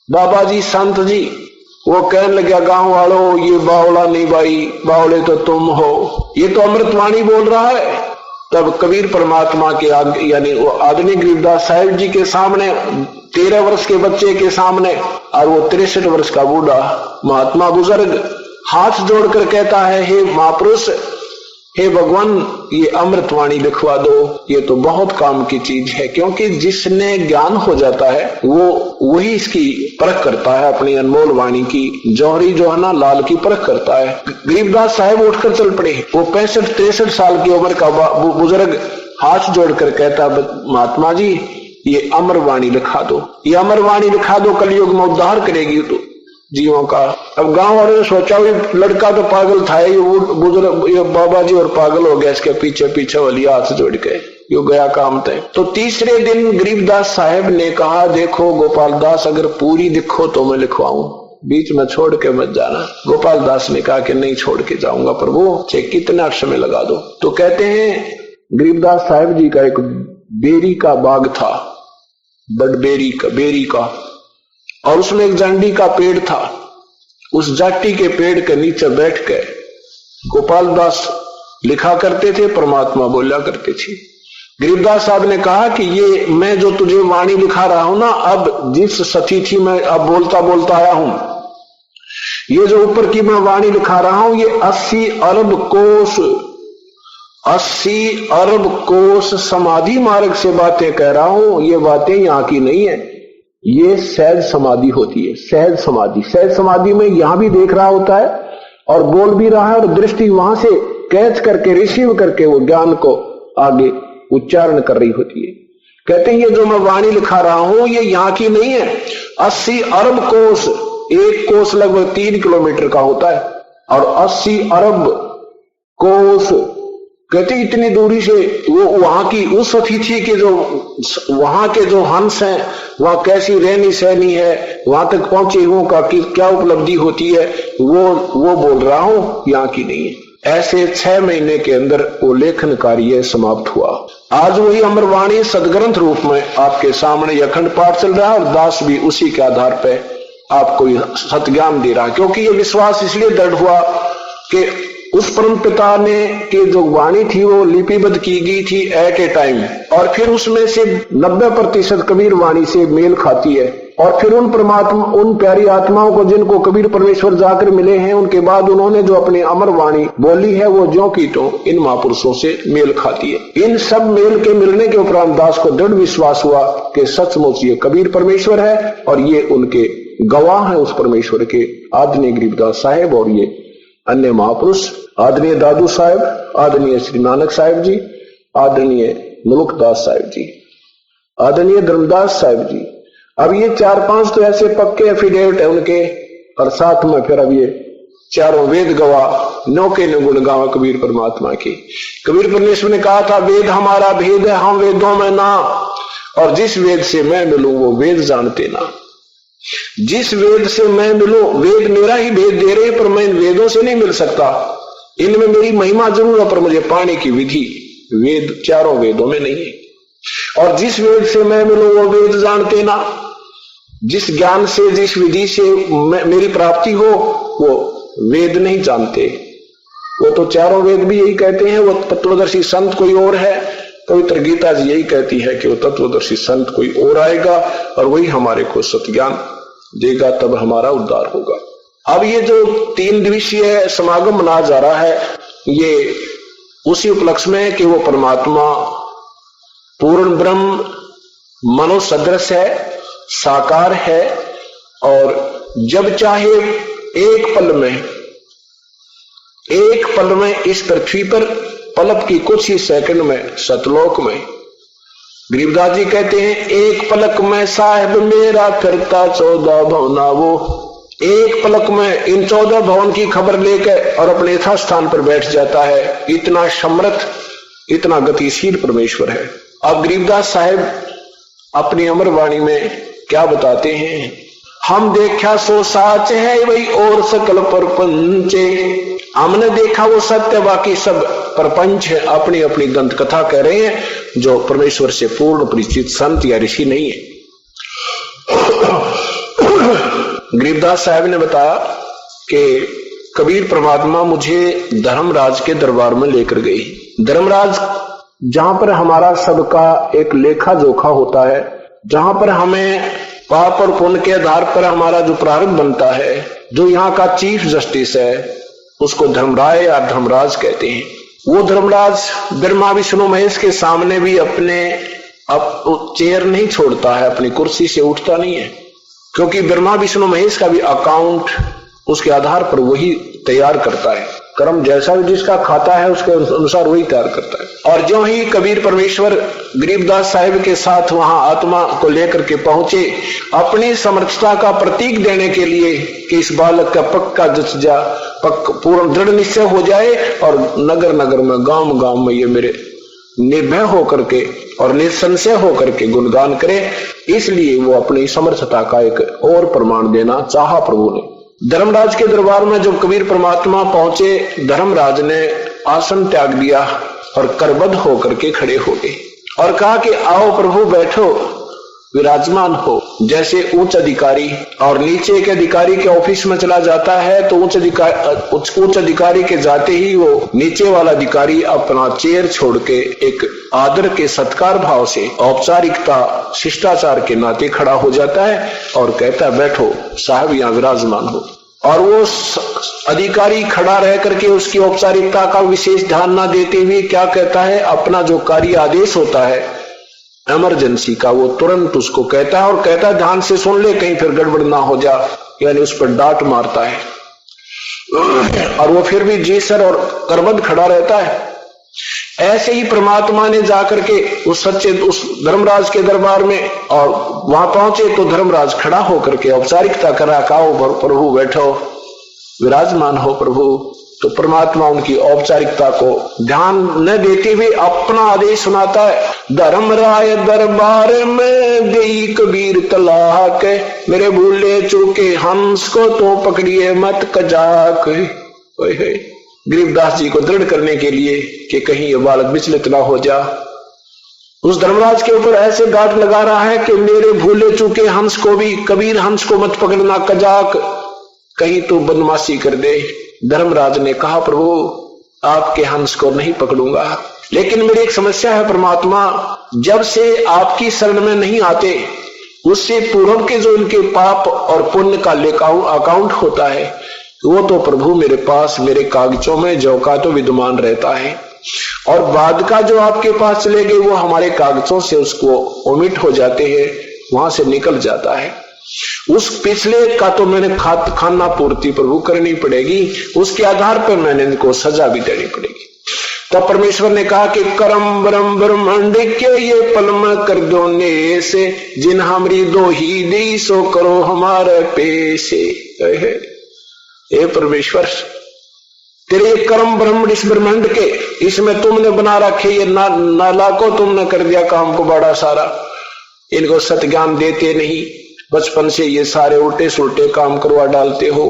Speaker 2: बाबा जी संत जी, वो कहने लगा गांव वालों ये बावला नहीं भाई, बावले तो तुम हो, ये तो अमृतवाणी बोल रहा है। तब कबीर परमात्मा के यानी वो आदरणीय गरीबदास साहिब जी के सामने 13 वर्ष के बच्चे के सामने, और वो 63 वर्ष का बूढ़ा महात्मा बुजुर्ग हाथ जोड़कर कहता है, हे महापुरुष, हे भगवान, ये अमृतवाणी लिखवा दो, ये तो बहुत काम की चीज है। क्योंकि जिसने ज्ञान हो जाता है वो वही इसकी परख करता है, अपनी अनमोल वाणी की, जौहरी जोहना लाल की परख करता है। गरीबदास साहब उठकर चल पड़े। वो 65-63 साल की उम्र का बुजुर्ग हाथ जोड़कर कहता, महात्मा जी ये अमरवाणी लिखा दो, ये अमरवाणी लिखा दो, कलयुग में उद्धार करेगी तो जीवों का। अब गांव वालों ने सोचा लड़का तो पागल था, ये बुजुर्ग ये बाबा जी और पागल हो गया, इसके पीछे पीछे वाली हाथ जोड़ के यो गया काम तय। तो तीसरे दिन गरीबदास साहब ने कहा, देखो गोपाल दास, अगर पूरी लिखो तो मैं लिखवाऊं, बीच में छोड़ के मत जाना। गोपाल दास ने कहा कि नहीं छोड़ के जाऊंगा प्रभु, चाहे कितना समय लगा दो। तो कहते हैं गरीबदास साहब जी का एक बेरी का बाग था, बेरी का, और उसमें एक जांडी का पेड़ था। उस जाटी के पेड़ के नीचे बैठ के गोपाल दास लिखा करते थे, परमात्मा बोला करते थे। गरीबदास साहब ने कहा कि ये मैं जो तुझे वाणी लिखा रहा हूं ना, अब जिस सतिथि में अब बोलता बोलता आया हूं, ये जो ऊपर की मैं वाणी लिखा रहा हूं, ये 80 अरब कोस समाधि मार्ग से बातें कह रहा हूं। ये बातें यहां की नहीं है, ये सहज समाधि होती है। सहज समाधि में यहां भी देख रहा होता है और बोल भी रहा है, और दृष्टि वहां से कैच करके रिसीव करके वो ज्ञान को आगे उच्चारण कर रही होती है। कहते हैं ये जो मैं वाणी लिखा रहा हूं ये यहां की नहीं है। 80 अरब कोस, एक कोस लगभग 3 किलोमीटर का होता है, और 80 अरब कोस कहते इतनी दूरी से वो वहां की उस अतिथि के जो वहां के जो हंस हैं, वहां कैसी रहनी सहनी है, वहां तक पहुंचे हुओं का क्या उपलब्धि होती है, वो बोल रहा हूं, यहां की नहीं है। ऐसे 6 महीने के अंदर वो लेखन कार्य समाप्त हुआ। आज वही अमरवाणी सदग्रंथ रूप में आपके सामने अखंड पाठ चल रहा है, और दास भी उसी के आधार पर आपको सत्ज्ञान दे रहा है। क्योंकि ये विश्वास इसलिए दृढ़ हुआ कि उस परम पिता ने की जो वाणी थी वो लिपिबद्ध की गई थी एट ए टाइम, और फिर उसमें से 90% कबीर वाणी से मेल खाती है। और फिर उन प्यारी आत्माओं को जिनको कबीर परमेश्वर जाकर मिले हैं, उनके बाद उन्होंने जो अपनी अमर वाणी बोली है वो ज्यों की त्यों इन महापुरुषों से मेल खाती है। इन सब मेल के मिलने के उपरांत दास को दृढ़ विश्वास हुआ कि सचमुच ये कबीर परमेश्वर है, और ये उनके गवाह है उस परमेश्वर के, आदरणीय गरीबदास साहेब और ये अन्य महापुरुष, आदरणीय दादू साहब, आदरणीय श्री नानक साहब जी, आदरणीय मुलुकदास साहब जी, आदरणीय धर्मदास साहब जी। अब ये 4-5 तो ऐसे पक्के एफिडेविट है उनके, और साथ में फिर अब ये चारों वेद गवाह नौके ने गुण गावा कबीर परमात्मा की। कबीर परमेश्वर ने कहा था, वेद हमारा भेद है, हम वेदों में ना, और जिस वेद से मैं मिलूं वो वेद जानते ना। जिस वेद से मैं मिलूं, वेद मेरा ही भेद दे रहे, पर मैं इन वेदों से नहीं मिल सकता। इनमें मेरी महिमा जरूर है, पर मुझे पाने की विधि वेद चारों वेदों में नहीं है। और जिस वेद से मैं मिलूं वो वेद जानते ना। जिस ज्ञान से, जिस विधि से मेरी प्राप्ति हो वो वेद नहीं जानते। वो तो चारों वेद भी यही कहते हैं, वो तत्वदर्शी संत कोई और है। पवित्र गीता जी यही कहती है कि वो तत्वदर्शी संत कोई और आएगा और वही हमारे को सत्ज्ञान देगा, तब हमारा उद्धार होगा। अब ये जो 3 दिवसीय समागम मनाया जा रहा है, ये उसी उपलक्ष्य में है कि वो परमात्मा पूर्ण ब्रह्म मनोसदृश है, साकार है, और जब चाहे एक पल में इस पृथ्वी पर, पलक की कुछ ही सेकंड में सतलोक में, गरीबदास जी कहते हैं एक पलक में साहिब मेरा फिरता 14 भवना, वो एक पलक में इन 14 भवन की खबर लेकर और अपने यथा स्थान पर बैठ जाता है। इतना समर्थ, इतना गतिशील परमेश्वर है। अब गरीबदास साहिब अपनी अमर वाणी में क्या बताते हैं? हम देखा सो साच है वही और सकल परपंचे, हमने देखा वो सत्य, बाकी सब परपंच है। अपनी अपनी दंत कथा कह रहे हैं जो परमेश्वर से पूर्ण परिचित संत या ऋषि नहीं है। गरीबदास साहब ने बताया कि कबीर परमात्मा मुझे धर्मराज के दरबार में लेकर गई। धर्मराज जहां पर हमारा सबका एक लेखा जोखा होता है, जहां पर हमें पाप और पुण्य के आधार पर हमारा जो प्रारब्ध बनता है, जो यहाँ का चीफ जस्टिस है, उसको धर्मराय या धर्मराज कहते हैं। वो धर्मराज ब्रह्मा विष्णु महेश के सामने भी अपने चेयर नहीं छोड़ता है, अपनी कुर्सी से उठता नहीं है, क्योंकि ब्रह्मा विष्णु महेश का भी अकाउंट उसके आधार पर वही तैयार करता है। कर्म जैसा जिसका खाता है उसके अनुसार वही तैयार करता है। और जो ही कबीर परमेश्वर गरीबदास साहिब के साथ वहां आत्मा को लेकर के पहुंचे, अपनी समर्थता का प्रतीक देने के लिए कि इस बालक का पक्का जच जा, पूर्ण दृढ़ निश्चय हो जाए और नगर नगर में, गांव गांव में ये मेरे निर्भय होकर के और निसंशय होकर के गुणगान करे, इसलिए वो अपनी समर्थता का एक और प्रमाण देना चाहा प्रभु ने। धर्मराज के दरबार में जब कबीर परमात्मा पहुंचे, धर्मराज ने आसन त्याग दिया और करबद्ध होकर के खड़े हो गए और कहा कि आओ प्रभु, बैठो, विराजमान हो। जैसे उच्च अधिकारी और नीचे के अधिकारी के ऑफिस में चला जाता है तो उच्च अधिकारी के जाते ही वो नीचे वाला अधिकारी अपना चेयर छोड़ के एक आदर के सत्कार भाव से, औपचारिकता शिष्टाचार के नाते खड़ा हो जाता है और कहता है बैठो साहब, यहाँ विराजमान हो। और वो अधिकारी खड़ा रह करके उसकी औपचारिकता का विशेष ध्यान ना देते हुए क्या कहता है, अपना जो कार्य आदेश होता है इमरजेंसी का, वो तुरंत उसको कहता है और कहता है ध्यान से सुन ले, कहीं फिर गड़बड़ ना हो जा, यानी उस पर डांट मारता है। और वो फिर भी जी सर और करबद्ध खड़ा रहता है। ऐसे ही परमात्मा ने जाकर के उस धर्मराज के दरबार में और वहां पहुंचे तो धर्मराज खड़ा होकर के औपचारिकता करा, कहो प्रभु बैठो, विराजमान हो प्रभु। तो परमात्मा उनकी औपचारिकता को ध्यान न देते हुए अपना आदेश सुनाता है, धर्मराय दरबार में देई कबीर तलाक, मेरे भूले चूके हंस को तो पकड़िए मत कजाक। गरीबदास जी को दृढ़ करने के लिए कि कहीं ये बालक विचलित ना हो जा, उस धर्मराज के ऊपर ऐसे गांठ लगा रहा है कि मेरे भूले चूके हंस को भी, कबीर हंस को मत पकड़ना कजाक, कहीं तो बदमाशी कर दे। धर्मराज ने कहा प्रभु आपके हंस को नहीं पकड़ूंगा, लेकिन मेरी एक समस्या है परमात्मा, जब से आपकी शरण में नहीं आते उससे पूर्व के जो इनके पाप और पुण्य का लेखा अकाउंट होता है वो तो प्रभु मेरे पास मेरे कागजों में जो का तो विद्यमान रहता है, और बाद का जो आपके पास चले गए वो हमारे कागजों से उसको ओमिट हो जाते हैं, वहां से निकल जाता है। उस पिछले का तो मैंने खाना पूर्ति प्रभु करनी पड़ेगी, उसके आधार पर मैंने इनको सजा भी देनी पड़ेगी। तब परमेश्वर ने कहा कि करम ब्रह्म ब्रह्मांड के ये पल में कर दो ने से, जिन हमरी दो ही दी सो करो हमारे पेशे। हे परमेश्वर, तेरे ये कर्म ब्रह्म इस ब्रह्मांड के, इसमें तुमने बना रखे ये नाला को, तुमने कर दिया काम को बड़ा सारा, इनको सत्य ज्ञान देते नहीं, बचपन से ये सारे उल्टे सुलटे काम करवा डालते हो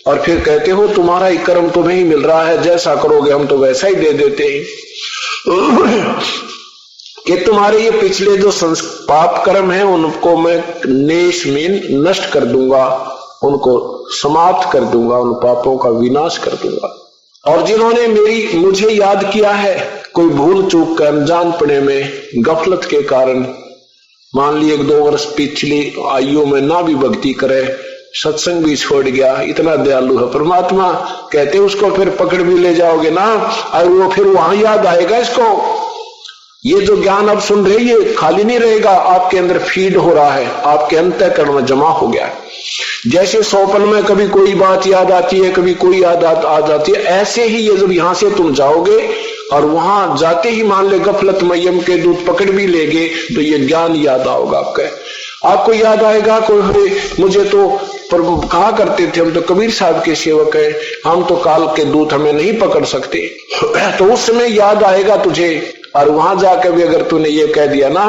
Speaker 2: और फिर कहते हो तुम्हारा ही कर्म तुम्हें ही मिल रहा है, जैसा करोगे हम तो वैसा ही दे देते हैं। कि तुम्हारे ये पिछले जो पाप कर्म है उनको मैं नष्ट कर दूंगा, उनको समाप्त कर दूंगा, उन पापों का विनाश कर दूंगा। और जिन्होंने मुझे याद किया है, कोई भूल चूक कर अनजानपने में गफलत के कारण, मान ली 1-2 वर्ष पिछली आयु में ना भी भक्ति करे, सत्संग भी छोड़ गया, इतना दयालु है परमात्मा। कहते उसको फिर पकड़ भी ले जाओगे ना, और वो फिर वहां याद आएगा इसको। ये जो ज्ञान आप सुन रहे, ये खाली नहीं रहेगा, आपके अंदर फीड हो रहा है, आपके अंतःकरण में जमा हो गया है। जैसे सोपन में कभी कोई बात याद आती है, कभी कोई याद आ जाती है, ऐसे ही ये जब यहां से तुम जाओगे और वहां जाते ही मान ले गफलत में यम के दूत पकड़ भी लेंगे, तो ये ज्ञान याद आओगा आपको याद आएगा। कोई मुझे तो कहा करते थे, हम तो कबीर साहब के सेवक हैं, हम तो काल के दूत हमें नहीं पकड़ सकते, तो उस समय याद आएगा तुझे। और वहां जाकर भी अगर तूने ये कह दिया ना,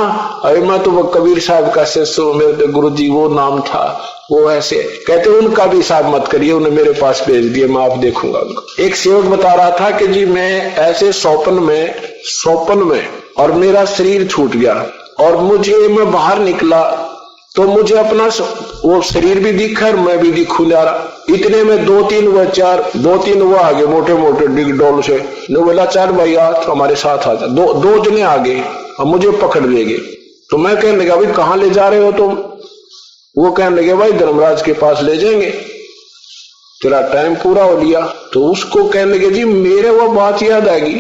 Speaker 2: अरे मैं तो वो कबीर साहब का शिष्य, मेरे गुरु जी वो नाम था, वो ऐसे कहते, उनका भी हिसाब मत करिए, उन्हें मेरे पास भेज दिए, मैं आप देखूंगा उनको। एक सेवक बता रहा था कि जी मैं ऐसे सोपन में और मेरा शरीर छूट गया, और मैं बाहर निकला तो मुझे अपना वो शरीर भी दिखा और मैं भी दिखू जा रहा। इतने में 2-3 वो आगे मोटे मोटे डिग डोल से, ने बोला 4 भाई आज हमारे साथ आ जा। 2 जने आगे और मुझे पकड़ लेंगे। तो मैं कहने लगा, भाई कहाँ ले जा रहे हो तुम? वो कहने लगे, भाई धर्मराज के पास ले जाएंगे, तेरा टाइम पूरा हो लिया। तो उसको कहने लगे, जी मेरे वो बात याद आएगी,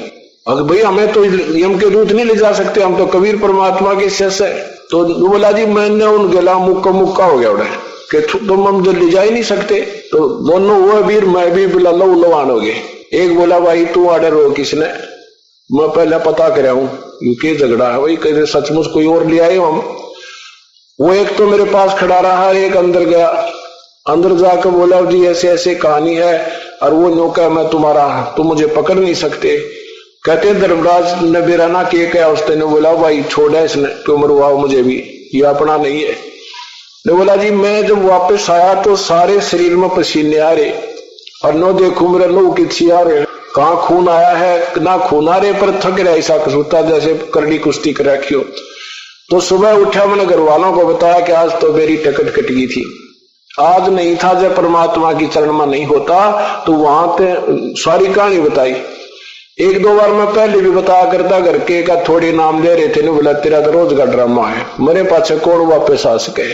Speaker 2: अगर भाई हमें तो यम के दूत नहीं ले जा सकते, हम तो कबीर परमात्मा के शिष्य है। तो बोला, जी मैंने उन गला मुक्का हो गया उड़े कि तुम हम ले जा ही नहीं सकते। तो दोनों वो वीर मैं भी बोला लवान हो गए। एक बोला, भाई तू ऑर्डर हो किसने? मैं पहले पता कर हूं ये झगड़ा है, वही कहते सचमुच कोई और ले आए हम। वो एक तो मेरे पास खड़ा रहा, एक अंदर गया, अंदर जाकर बोला, जी ऐसे ऐसे कहानी है, और वो नौका मैं तुम मुझे पकड़ नहीं सकते। कहते धर्मराज ने बेराना किए क्या? उसने बोला, भाई छोड़ा इसने, क्यों मरवाओ मुझे भी, ये अपना नहीं है। ने बोला, जी मैं जब वापस आया तो सारे शरीर में पसीने आ रहे, और नो देखू मेरे लो किसी आ रहे, कहाँ खून आया है ना खून आ रहे, पर थक रहा ऐसा कसूता जैसे करड़ी कुश्ती कर रखी हो। तो सुबह उठा, मैंने घर वालों को बताया कि आज तो मेरी टिकट कट गई थी, आज नहीं था, जब परमात्मा की चरण में नहीं होता तो वहां पे सारी कहानी बताई। 1-2 बार मैं पहले भी बताया करता, घर के का थोड़े नाम ले रहे थे, नहीं बोला तेरा तो रोज का ड्रामा है, मेरे पास कौन वापस आ सके।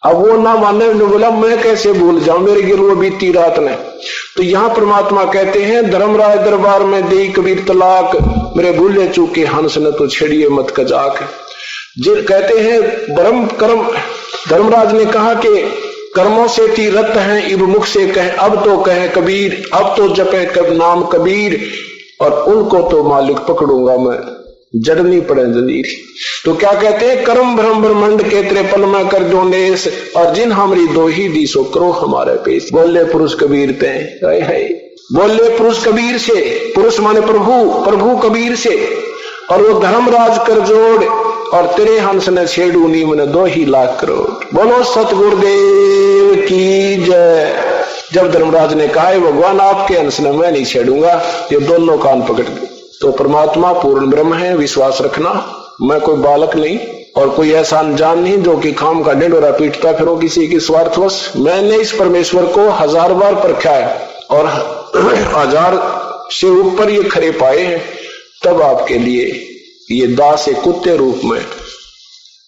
Speaker 2: अब वो ना माने, ने बोला मैं कैसे भूल जाऊं, मेरे गिर वो बीती रात ने। तो यहाँ परमात्मा कहते हैं, धर्मराज दरबार में दे कबीर तलाक, मेरे भूले चूके हंस न तो छेड़िए मत कजाक। कहते हैं ब्रह्म कर्म, धर्मराज ने कहा कि कर्मों से थी रत हैं, इब मुख से कहे, अब तो कहे कबीर, अब तो जपे नाम कबीर, और उनको तो मालिक पकड़ूंगा मैं, जड़नी पड़े जंजीर। तो क्या कहते हैं, कर्म भ्रम ब्रह्मंड के त्रिपल में कर दो नेस, और जिन हमारी दो ही दी सो करो हमारे पेश। बोले पुरुष कबीर ते है, बोले पुरुष कबीर से, पुरुष माने प्रभु कबीर से, और वो धर्मराज कर जोड़, और तेरे हंस ने छेड़ू नी मैंने 2 ही लाख करोड़। बोलो सतगुरुदेव की जय। जब धर्मराज ने कहा, भगवान आपके हंस ने मैं नहीं छेड़ूंगा, ये दोनों कान पकड़ गए। तो परमात्मा पूर्ण ब्रह्म है, विश्वास रखना, मैं कोई बालक नहीं और कोई ऐसा अनजान नहीं जो कि खाम का ढिंढोरा पीटता फिरो किसी की स्वार्थवश। मैंने इस परमेश्वर को 1000 बार परखा है, और 1000 से ऊपर ये खरे पाए हैं, तब आपके लिए ये दास एक कुत्ते रूप में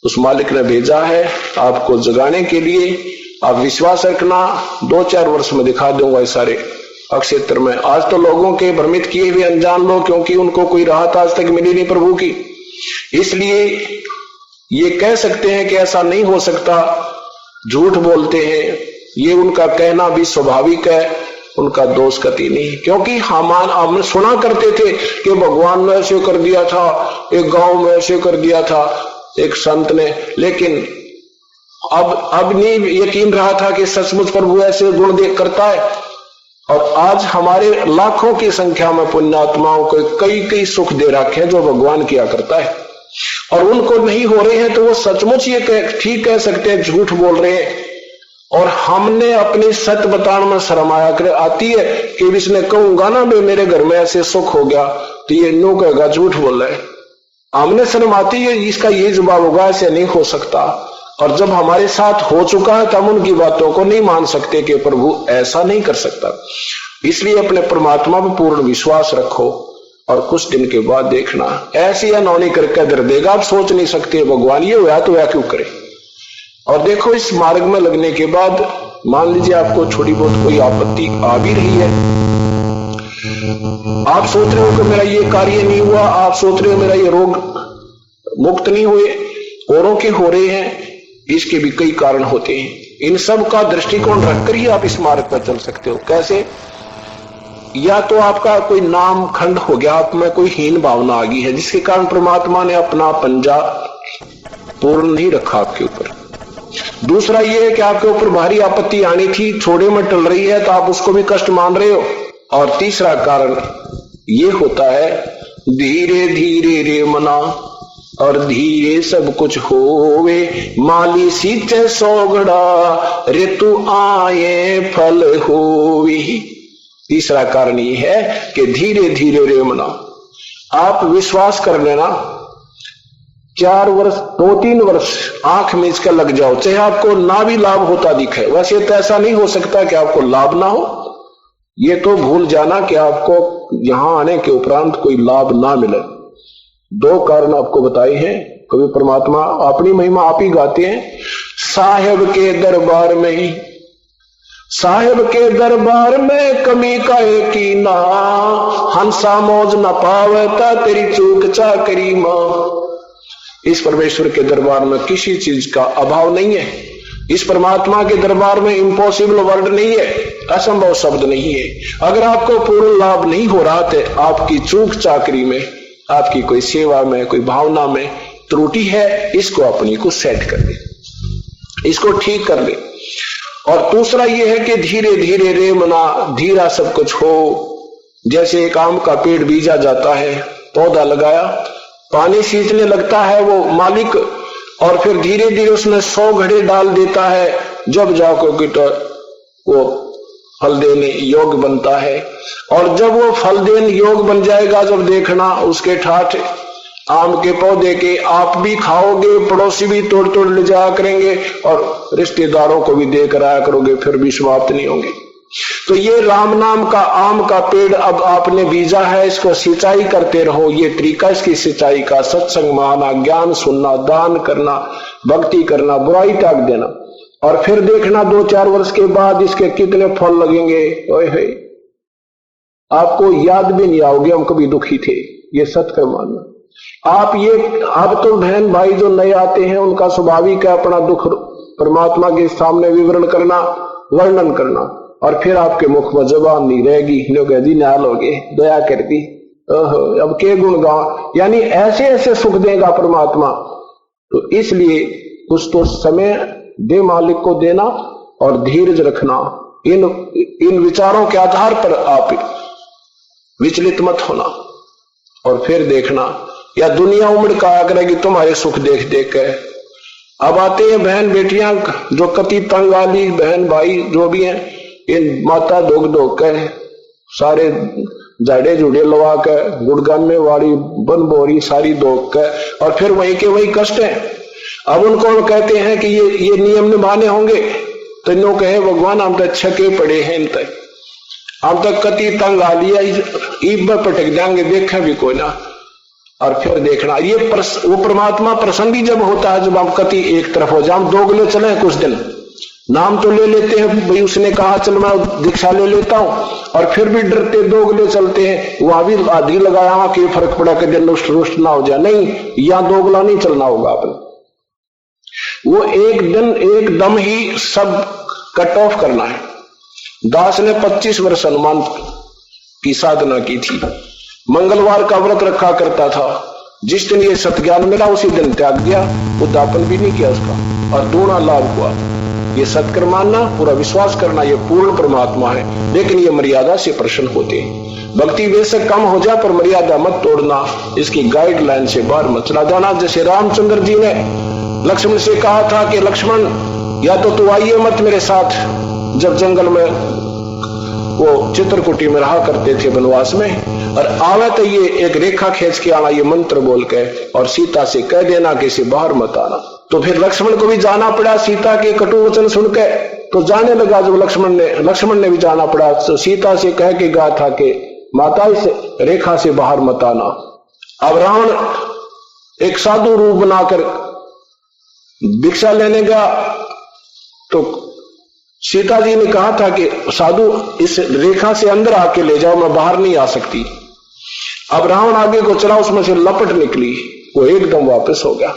Speaker 2: उस मालिक ने भेजा है आपको जगाने के लिए। आप विश्वास रखना, 2-4 वर्ष में दिखा दूंगा इस सारे क्षेत्र में। आज तो लोगों के भ्रमित किए हुए अनजान लोग, क्योंकि उनको कोई राहत आज तक मिली नहीं प्रभु की, इसलिए ये कह सकते हैं कि ऐसा नहीं हो सकता, झूठ बोलते हैं। ये उनका कहना भी स्वाभाविक है, उनका दोष कति नहीं, क्योंकि हम सुना करते थे कि भगवान ने ऐसे कर दिया था, एक गांव में ऐसे कर दिया था एक संत ने, लेकिन अब नहीं यकीन रहा था कि सचमुच प्रभु ऐसे गुण देख करता है। और आज हमारे लाखों की संख्या में पुण्यात्माओं को कई सुख दे रखे हैं जो भगवान किया करता है, और उनको नहीं हो रहे हैं तो वो सचमुच ये ठीक कह सकते हैं झूठ बोल रहे हैं। और हमने अपनी सत्य बताने में शर्म आती है कि इसने कहूंगा ना भाई मेरे घर में ऐसे सुख हो गया, तो ये नो कहेगा झूठ बोल रहा है, हमने शर्म आती है, इसका ये जवाब होगा ऐसे नहीं हो सकता। और जब हमारे साथ हो चुका है तो हम उनकी बातों को नहीं मान सकते कि प्रभु ऐसा नहीं कर सकता। इसलिए अपने परमात्मा पर पूर्ण विश्वास रखो और कुछ दिन के बाद देखना ऐसी अनहोनी करके दर देगा। आप सोच नहीं सकते भगवान ये हुआ तो वह क्यों करे। और देखो इस मार्ग में लगने के बाद मान लीजिए आपको थोड़ी बहुत कोई आपत्ति आ भी रही है, आप सोच रहे हो कि मेरा ये कार्य नहीं हुआ, आप सोच रहे हो मेरा ये रोग मुक्त नहीं हुए, औरों के हो रहे हैं, इसके भी कई कारण होते हैं। इन सब का दृष्टिकोण रखकर ही आप इस मार्ग पर चल सकते हो। कैसे? या तो आपका कोई नाम खंड हो गया, आप में कोई हीन भावना आ गई है जिसके कारण परमात्मा ने अपना पंजा पूर्ण नहीं रखा आपके ऊपर। दूसरा ये है कि आपके ऊपर भारी आपत्ति आनी थी, छोड़े में टल रही है तो आप उसको भी कष्ट मान रहे हो। और तीसरा कारण ये होता है धीरे धीरे रे मना और धीरे सब कुछ होवे, माली सींचे सोगड़ा रे तू आए फल होवी। तीसरा कारण ये है कि धीरे धीरे रे मना। आप विश्वास कर लेना 4 वर्ष 2-3 वर्ष आंख मीच कर लग जाओ, चाहे आपको ना भी लाभ होता दिखे। वैसे तो ऐसा नहीं हो सकता कि आपको लाभ ना हो, ये तो भूल जाना कि आपको यहां आने के उपरांत कोई लाभ ना मिले। 2 कारण आपको बताए हैं। कभी परमात्मा अपनी महिमा आप ही गाते हैं, साहेब के दरबार में ही, साहेब के दरबार में कमी का एक ही ना, हंसा मौज न पावता तेरी चूक चाकरी मां। इस परमेश्वर के दरबार में किसी चीज का अभाव नहीं है। इस परमात्मा के दरबार में इम्पॉसिबल वर्ड नहीं है, असंभव शब्द नहीं है। अगर आपको पूर्ण लाभ नहीं हो रहा तो आपकी चूक चाकरी में, आपकी कोई सेवा में, कोई भावना में त्रुटि है, इसको अपनी को सेट कर ले, इसको ठीक कर ले। और दूसरा यह है कि धीरे धीरे रे मना, धीरा सब कुछ हो। जैसे एक आम का पेड़ बीजा जाता है, पौधा लगाया, पानी सींचने लगता है वो मालिक, और फिर धीरे धीरे उसमें 100 घड़े डाल देता है, जब जाकर तो वो फल देने योग्य बनता है। और जब वो फल देने योग्य बन जाएगा, जब देखना उसके ठाठ आम के पौधे के आप भी खाओगे, पड़ोसी भी तोड़ तोड़ ले जाया करेंगे और रिश्तेदारों को भी देकर आया करोगे, फिर भी समाप्त नहीं होंगे। तो ये राम नाम का आम का पेड़ अब आपने बीजा है, इसको सिंचाई करते रहो। ये तरीका इसकी सिंचाई का, सत्संग माना, ज्ञान सुनना, दान करना, भक्ति करना, बुराई त्याग देना। और फिर देखना 2-4 वर्ष के बाद इसके कितने फल लगेंगे। ओए आपको याद भी नहीं आओगे हम कभी दुखी थे। ये सत्य मानना। आप ये अब तो बहन भाई जो नए आते हैं उनका स्वाभाविक है अपना दुख परमात्मा के सामने विवरण करना, वर्णन करना, और फिर आपके मुख में जबान नहीं रहेगी, लोग नाल हो गए, दया कर दी, अब के गुण गाओ, यानी ऐसे ऐसे सुख देगा परमात्मा। तो इसलिए कुछ तो समय दे मालिक को देना और धीरज रखना। इन विचारों के आधार पर आप विचलित मत होना। और फिर देखना या दुनिया उमड़ का आया करेगी तुम्हारे सुख देख देख के। अब आते हैं बहन बेटियां जो कति तंग वाली बहन भाई जो भी हैं, इन माता धोक धोक के सारे जाड़े जुड़े लवा के गुड़गाने वाली बन बोरी सारी धोक के, और फिर वहीं के वही कष्ट है। अब उनको कहते हैं कि ये नियम निभाने होंगे, तो इन्हों कहे भगवान हम तो छके पड़े हैं, इन तक हम तक कति तंग आ लिया, ईब में पटक जाएंगे, देखा भी कोई ना। और फिर देखना ये वो परमात्मा प्रसंगी जब होता है, जब हम कति एक तरफ हो जाए, हम दोगले चले कुछ दिन, नाम तो ले लेते हैं भाई, उसने कहा चल मैं दीक्षा ले लेता हूं, और फिर भी डरते दोगले चलते हैं। वहां भी आदि लगाया कि फर्क पड़ा कि रुष्ट रुष्ट ना हो जाए, नहीं, यहां दोगला नहीं चलना होगा आपने। वो एक दिन एकदम ही सब कट ऑफ करना है। दास ने 25 वर्ष हनुमान की साधना की थी, मंगलवार का व्रत रखा करता था, जिस दिन ये सत्ज्ञान मिला उसी दिन त्याग दिया, उद्यापन भी नहीं किया उसका, और दूना लाभ हुआ। ये सत्कर्म मानना, पूरा विश्वास करना, ये पूर्ण परमात्मा है, लेकिन ये मर्यादा से प्रसन्न होते हैं। भक्ति बेशक कम हो जाए पर मर्यादा मत तोड़ना, इसकी गाइडलाइन से बाहर मत चला जाना। जैसे रामचंद्र जी ने लक्ष्मण से कहा था कि लक्ष्मण या तो तू आइए मत मेरे साथ, जब जंगल में वो चित्रकूटी में रहा करते थे वनवास में, और आवे तो ये एक रेखा खींच के आना, ये मंत्र बोल के, और सीता से कह देना कि इसे बाहर मत आना। तो फिर लक्ष्मण को भी जाना पड़ा सीता के कटु वचन सुन के, तो जाने लगा जब लक्ष्मण ने भी जाना पड़ा, तो सीता से कह के कहा था कि माता इस रेखा से बाहर मत आना। अब रावण एक साधु रूप बनाकर भिक्षा लेने गया, तो सीता जी ने कहा था कि साधु इस रेखा से अंदर आके ले जाओ, मैं बाहर नहीं आ सकती। अब रावण आगे को चला, उसमें से लपट निकली, वो एकदम वापस हो गया।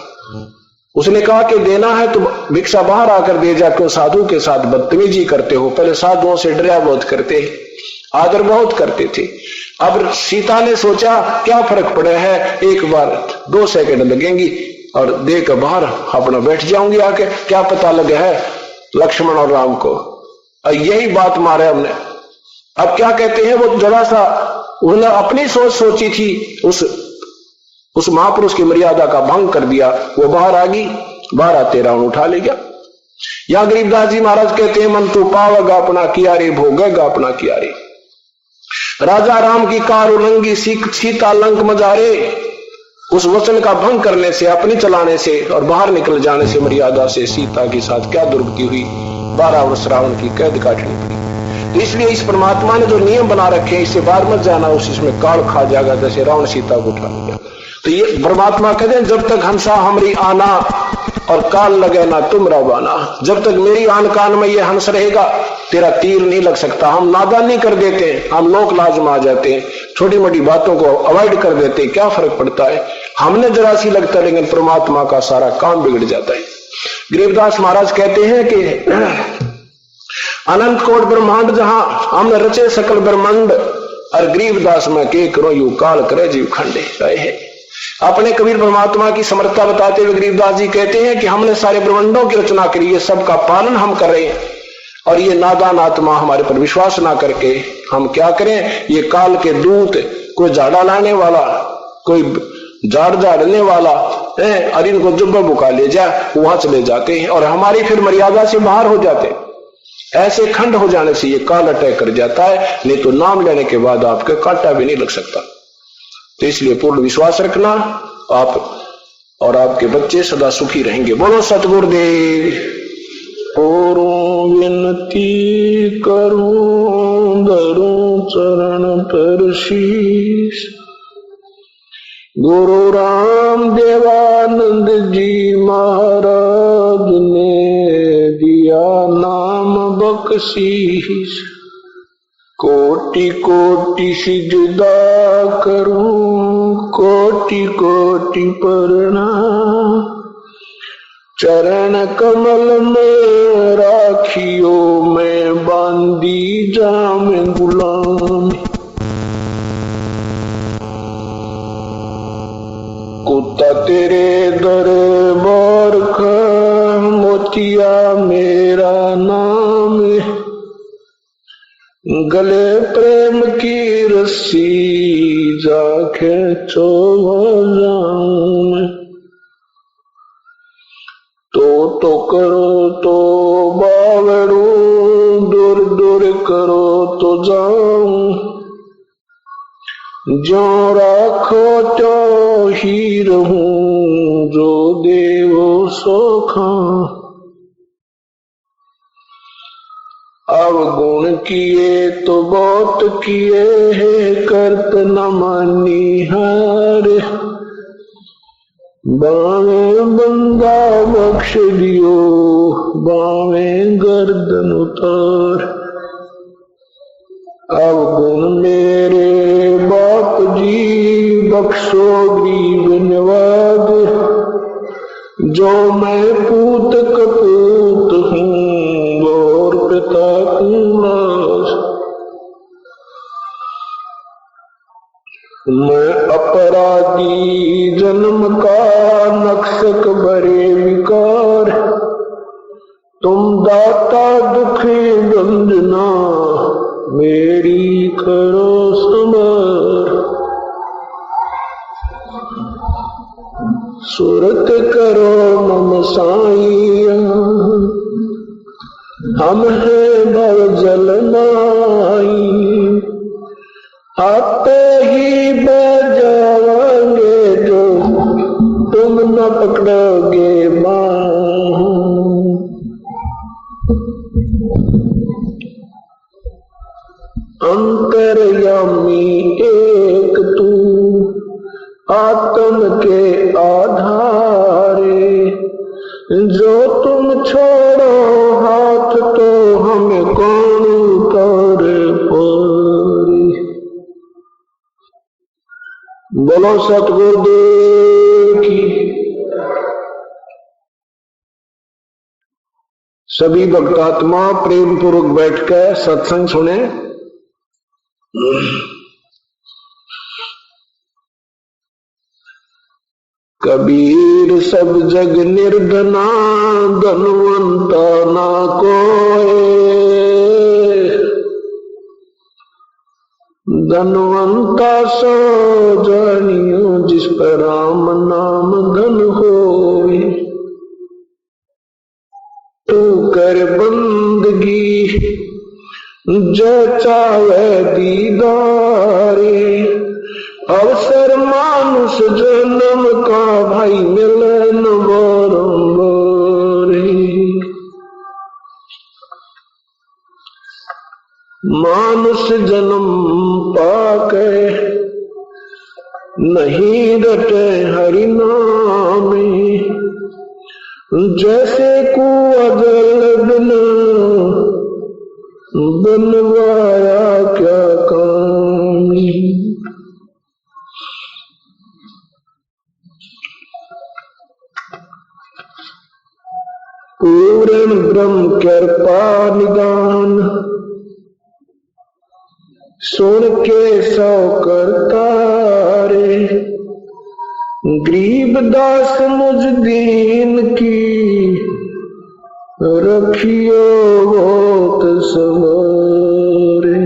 Speaker 2: उसने कहा कि देना है तो भिक्षा बाहर आकर दे जा, क्यों साधु के साथ बदतमीजी करते हो? पहले साधुओं से डरा बहुत करते, आदर बहुत करते थे। अब सीता ने सोचा क्या फर्क पड़ा है, एक बार 2 सेकंड लगेंगी और देकर बाहर अपना बैठ जाऊंगी आके, क्या पता लगे है लक्ष्मण और राम को। और यही बात मारे हमने। अब क्या कहते हैं, वो जरा सा उन्होंने अपनी सोच सोची थी, उस महापुरुष की मर्यादा का भंग कर दिया। वो बाहर आ गई, बाहर आते रावण उठा ले गया। या गरीबदास जी महाराज कहते हैं, मन तू पावेगा अपना किया रे, भोगेगा अपना किया रे। राजा राम की कार उलंगी, सीता लंक मजारे। उस वचन का भंग करने से, अपनी चलाने से और बाहर निकल जाने से मर्यादा से सीता के साथ क्या दुर्गति हुई, 12 वर्ष रावण की कैद काटनी पड़ी। तो इसलिए इस परमात्मा ने जो नियम बना रखे हैं, इससे बाहर मत जाना, उसमें काल खा जाएगा, जैसे रावण सीता को उठा लिया। तो ये परमात्मा कहते हैं, जब तक हंसा हमरी आना और काल लगे ना तुम रवाना। जब तक मेरी आन कान में ये हंस रहेगा, तेरा तीर नहीं लग सकता। हम नादानी कर देते हैं, हम लोक लाज में आ जाते हैं, छोटी मोटी बातों को अवॉइड कर देते हैं, क्या फर्क पड़ता है, हमने जरा सी लगता है, लेकिन परमात्मा का सारा काम बिगड़ जाता है। गरीबदास महाराज कहते हैं कि अनंत कोट ब्रह्मांड जहां हमने रचे सकल ब्रह्मांड, और गरीबदास में के करो यू काल करे जीव खंडे रहे है। अपने कबीर परमात्मा की समर्थता बताते हुए गरीबदास जी कहते हैं कि हमने सारे ब्रह्मांडों की रचना करी है, सबका पालन हम कर रहे हैं, और ये नादान आत्मा हमारे पर विश्वास ना करके हम क्या करें, ये काल के दूत, कोई झाड़ा लाने वाला, कोई झाड़ झाड़ने वाला है, और इनको जुब्बा बुका ले जाए, वहां चले जाते हैं और हमारी फिर मर्यादा से बाहर हो जाते हैं। ऐसे खंड हो जाने से ये काल अटैक कर जाता है, नहीं तो नाम लेने के बाद आपके कांटा भी नहीं लग सकता। तो इसलिए पूर्ण विश्वास रखना, आप और आपके बच्चे सदा सुखी रहेंगे। बोलो सतगुरुदेव। और विनती करूं धरूं चरण पर शीश, गुरु राम देवानंद जी महाराज ने दिया नाम बख्शीश। कोटि कोटि सिजदा करूं, कोटि कोटि प्रणाम, चरण कमल में राखियो मैं बांधी जाम गुलाम। कुत्ता तेरे दरबार का मोतिया मेरा नाम, गले प्रेम की रस्सी जाके जाऊं। तो करो तो बावड़ू, दूर दूर करो तो जाऊं। जो राखो तो ही रहूं, जो देवो सो खाऊं। अवगुण किए तो बहुत किए हैं, करत न मानी हार। बावे बंदा बख्श दियो, बावे गर्दन उतार। अवगुण मेरे बाप जी बख्शो गरीब नवाज, जो मैं पूत कपूत हूँ और पिता कुलास। मैं अपराधी जन्म का नक्शक भरे विकार, तुम दाता दुखी गंजना मेरी करो संभार। सुरत करो मम साईं, हम है भव जल माई। आपे ही बजावांगे जो तुम न पकड़ोगे मां। अंतर्यामी एक तू आत्म के आधारे, जो तुम छोड़ो हाथ तो हमें कौन उतार पारे। बोलो सतगुरुदेव की। सभी भक्तात्मा प्रेम पूर्वक बैठकर सत्संग सुने। कबीर सब जग निर्धना, धनवंता ना कोय। धनवंता सो जानियो, जिस पर राम नाम धन होए। तू कर बंदगी जो चावे दीदारे, अवसर मानुष जन्म का भाई मिलन बारंबार। मानुष जन्म पाके नहीं रटे हरि नामे, जैसे कुआं जल बिना बनवाया क्या काम। पूर्ण ब्रह्म कृपा निदान, सुन के सौ करतारे। गरीब दास मुझ दीन की, रखियो होत सवारे।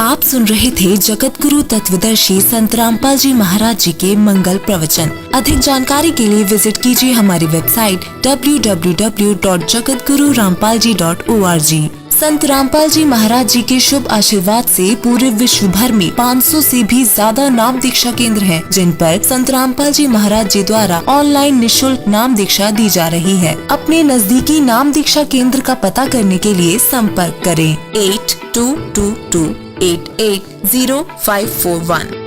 Speaker 3: आप सुन रहे थे जगत गुरु तत्वदर्शी संत रामपाल जी महाराज जी के मंगल प्रवचन। अधिक जानकारी के लिए विजिट कीजिए हमारी वेबसाइट www.jagatgururampalji.org। संत रामपाल जी महाराज जी के शुभ आशीर्वाद से पूरे विश्व भर में 500 से भी ज्यादा नाम दीक्षा केंद्र हैं, जिन पर संत रामपाल जी महाराज जी द्वारा ऑनलाइन निशुल्क नाम दीक्षा दी जा रही है। अपने नजदीकी नाम दीक्षा केंद्र का पता करने के लिए संपर्क करें 8222880541।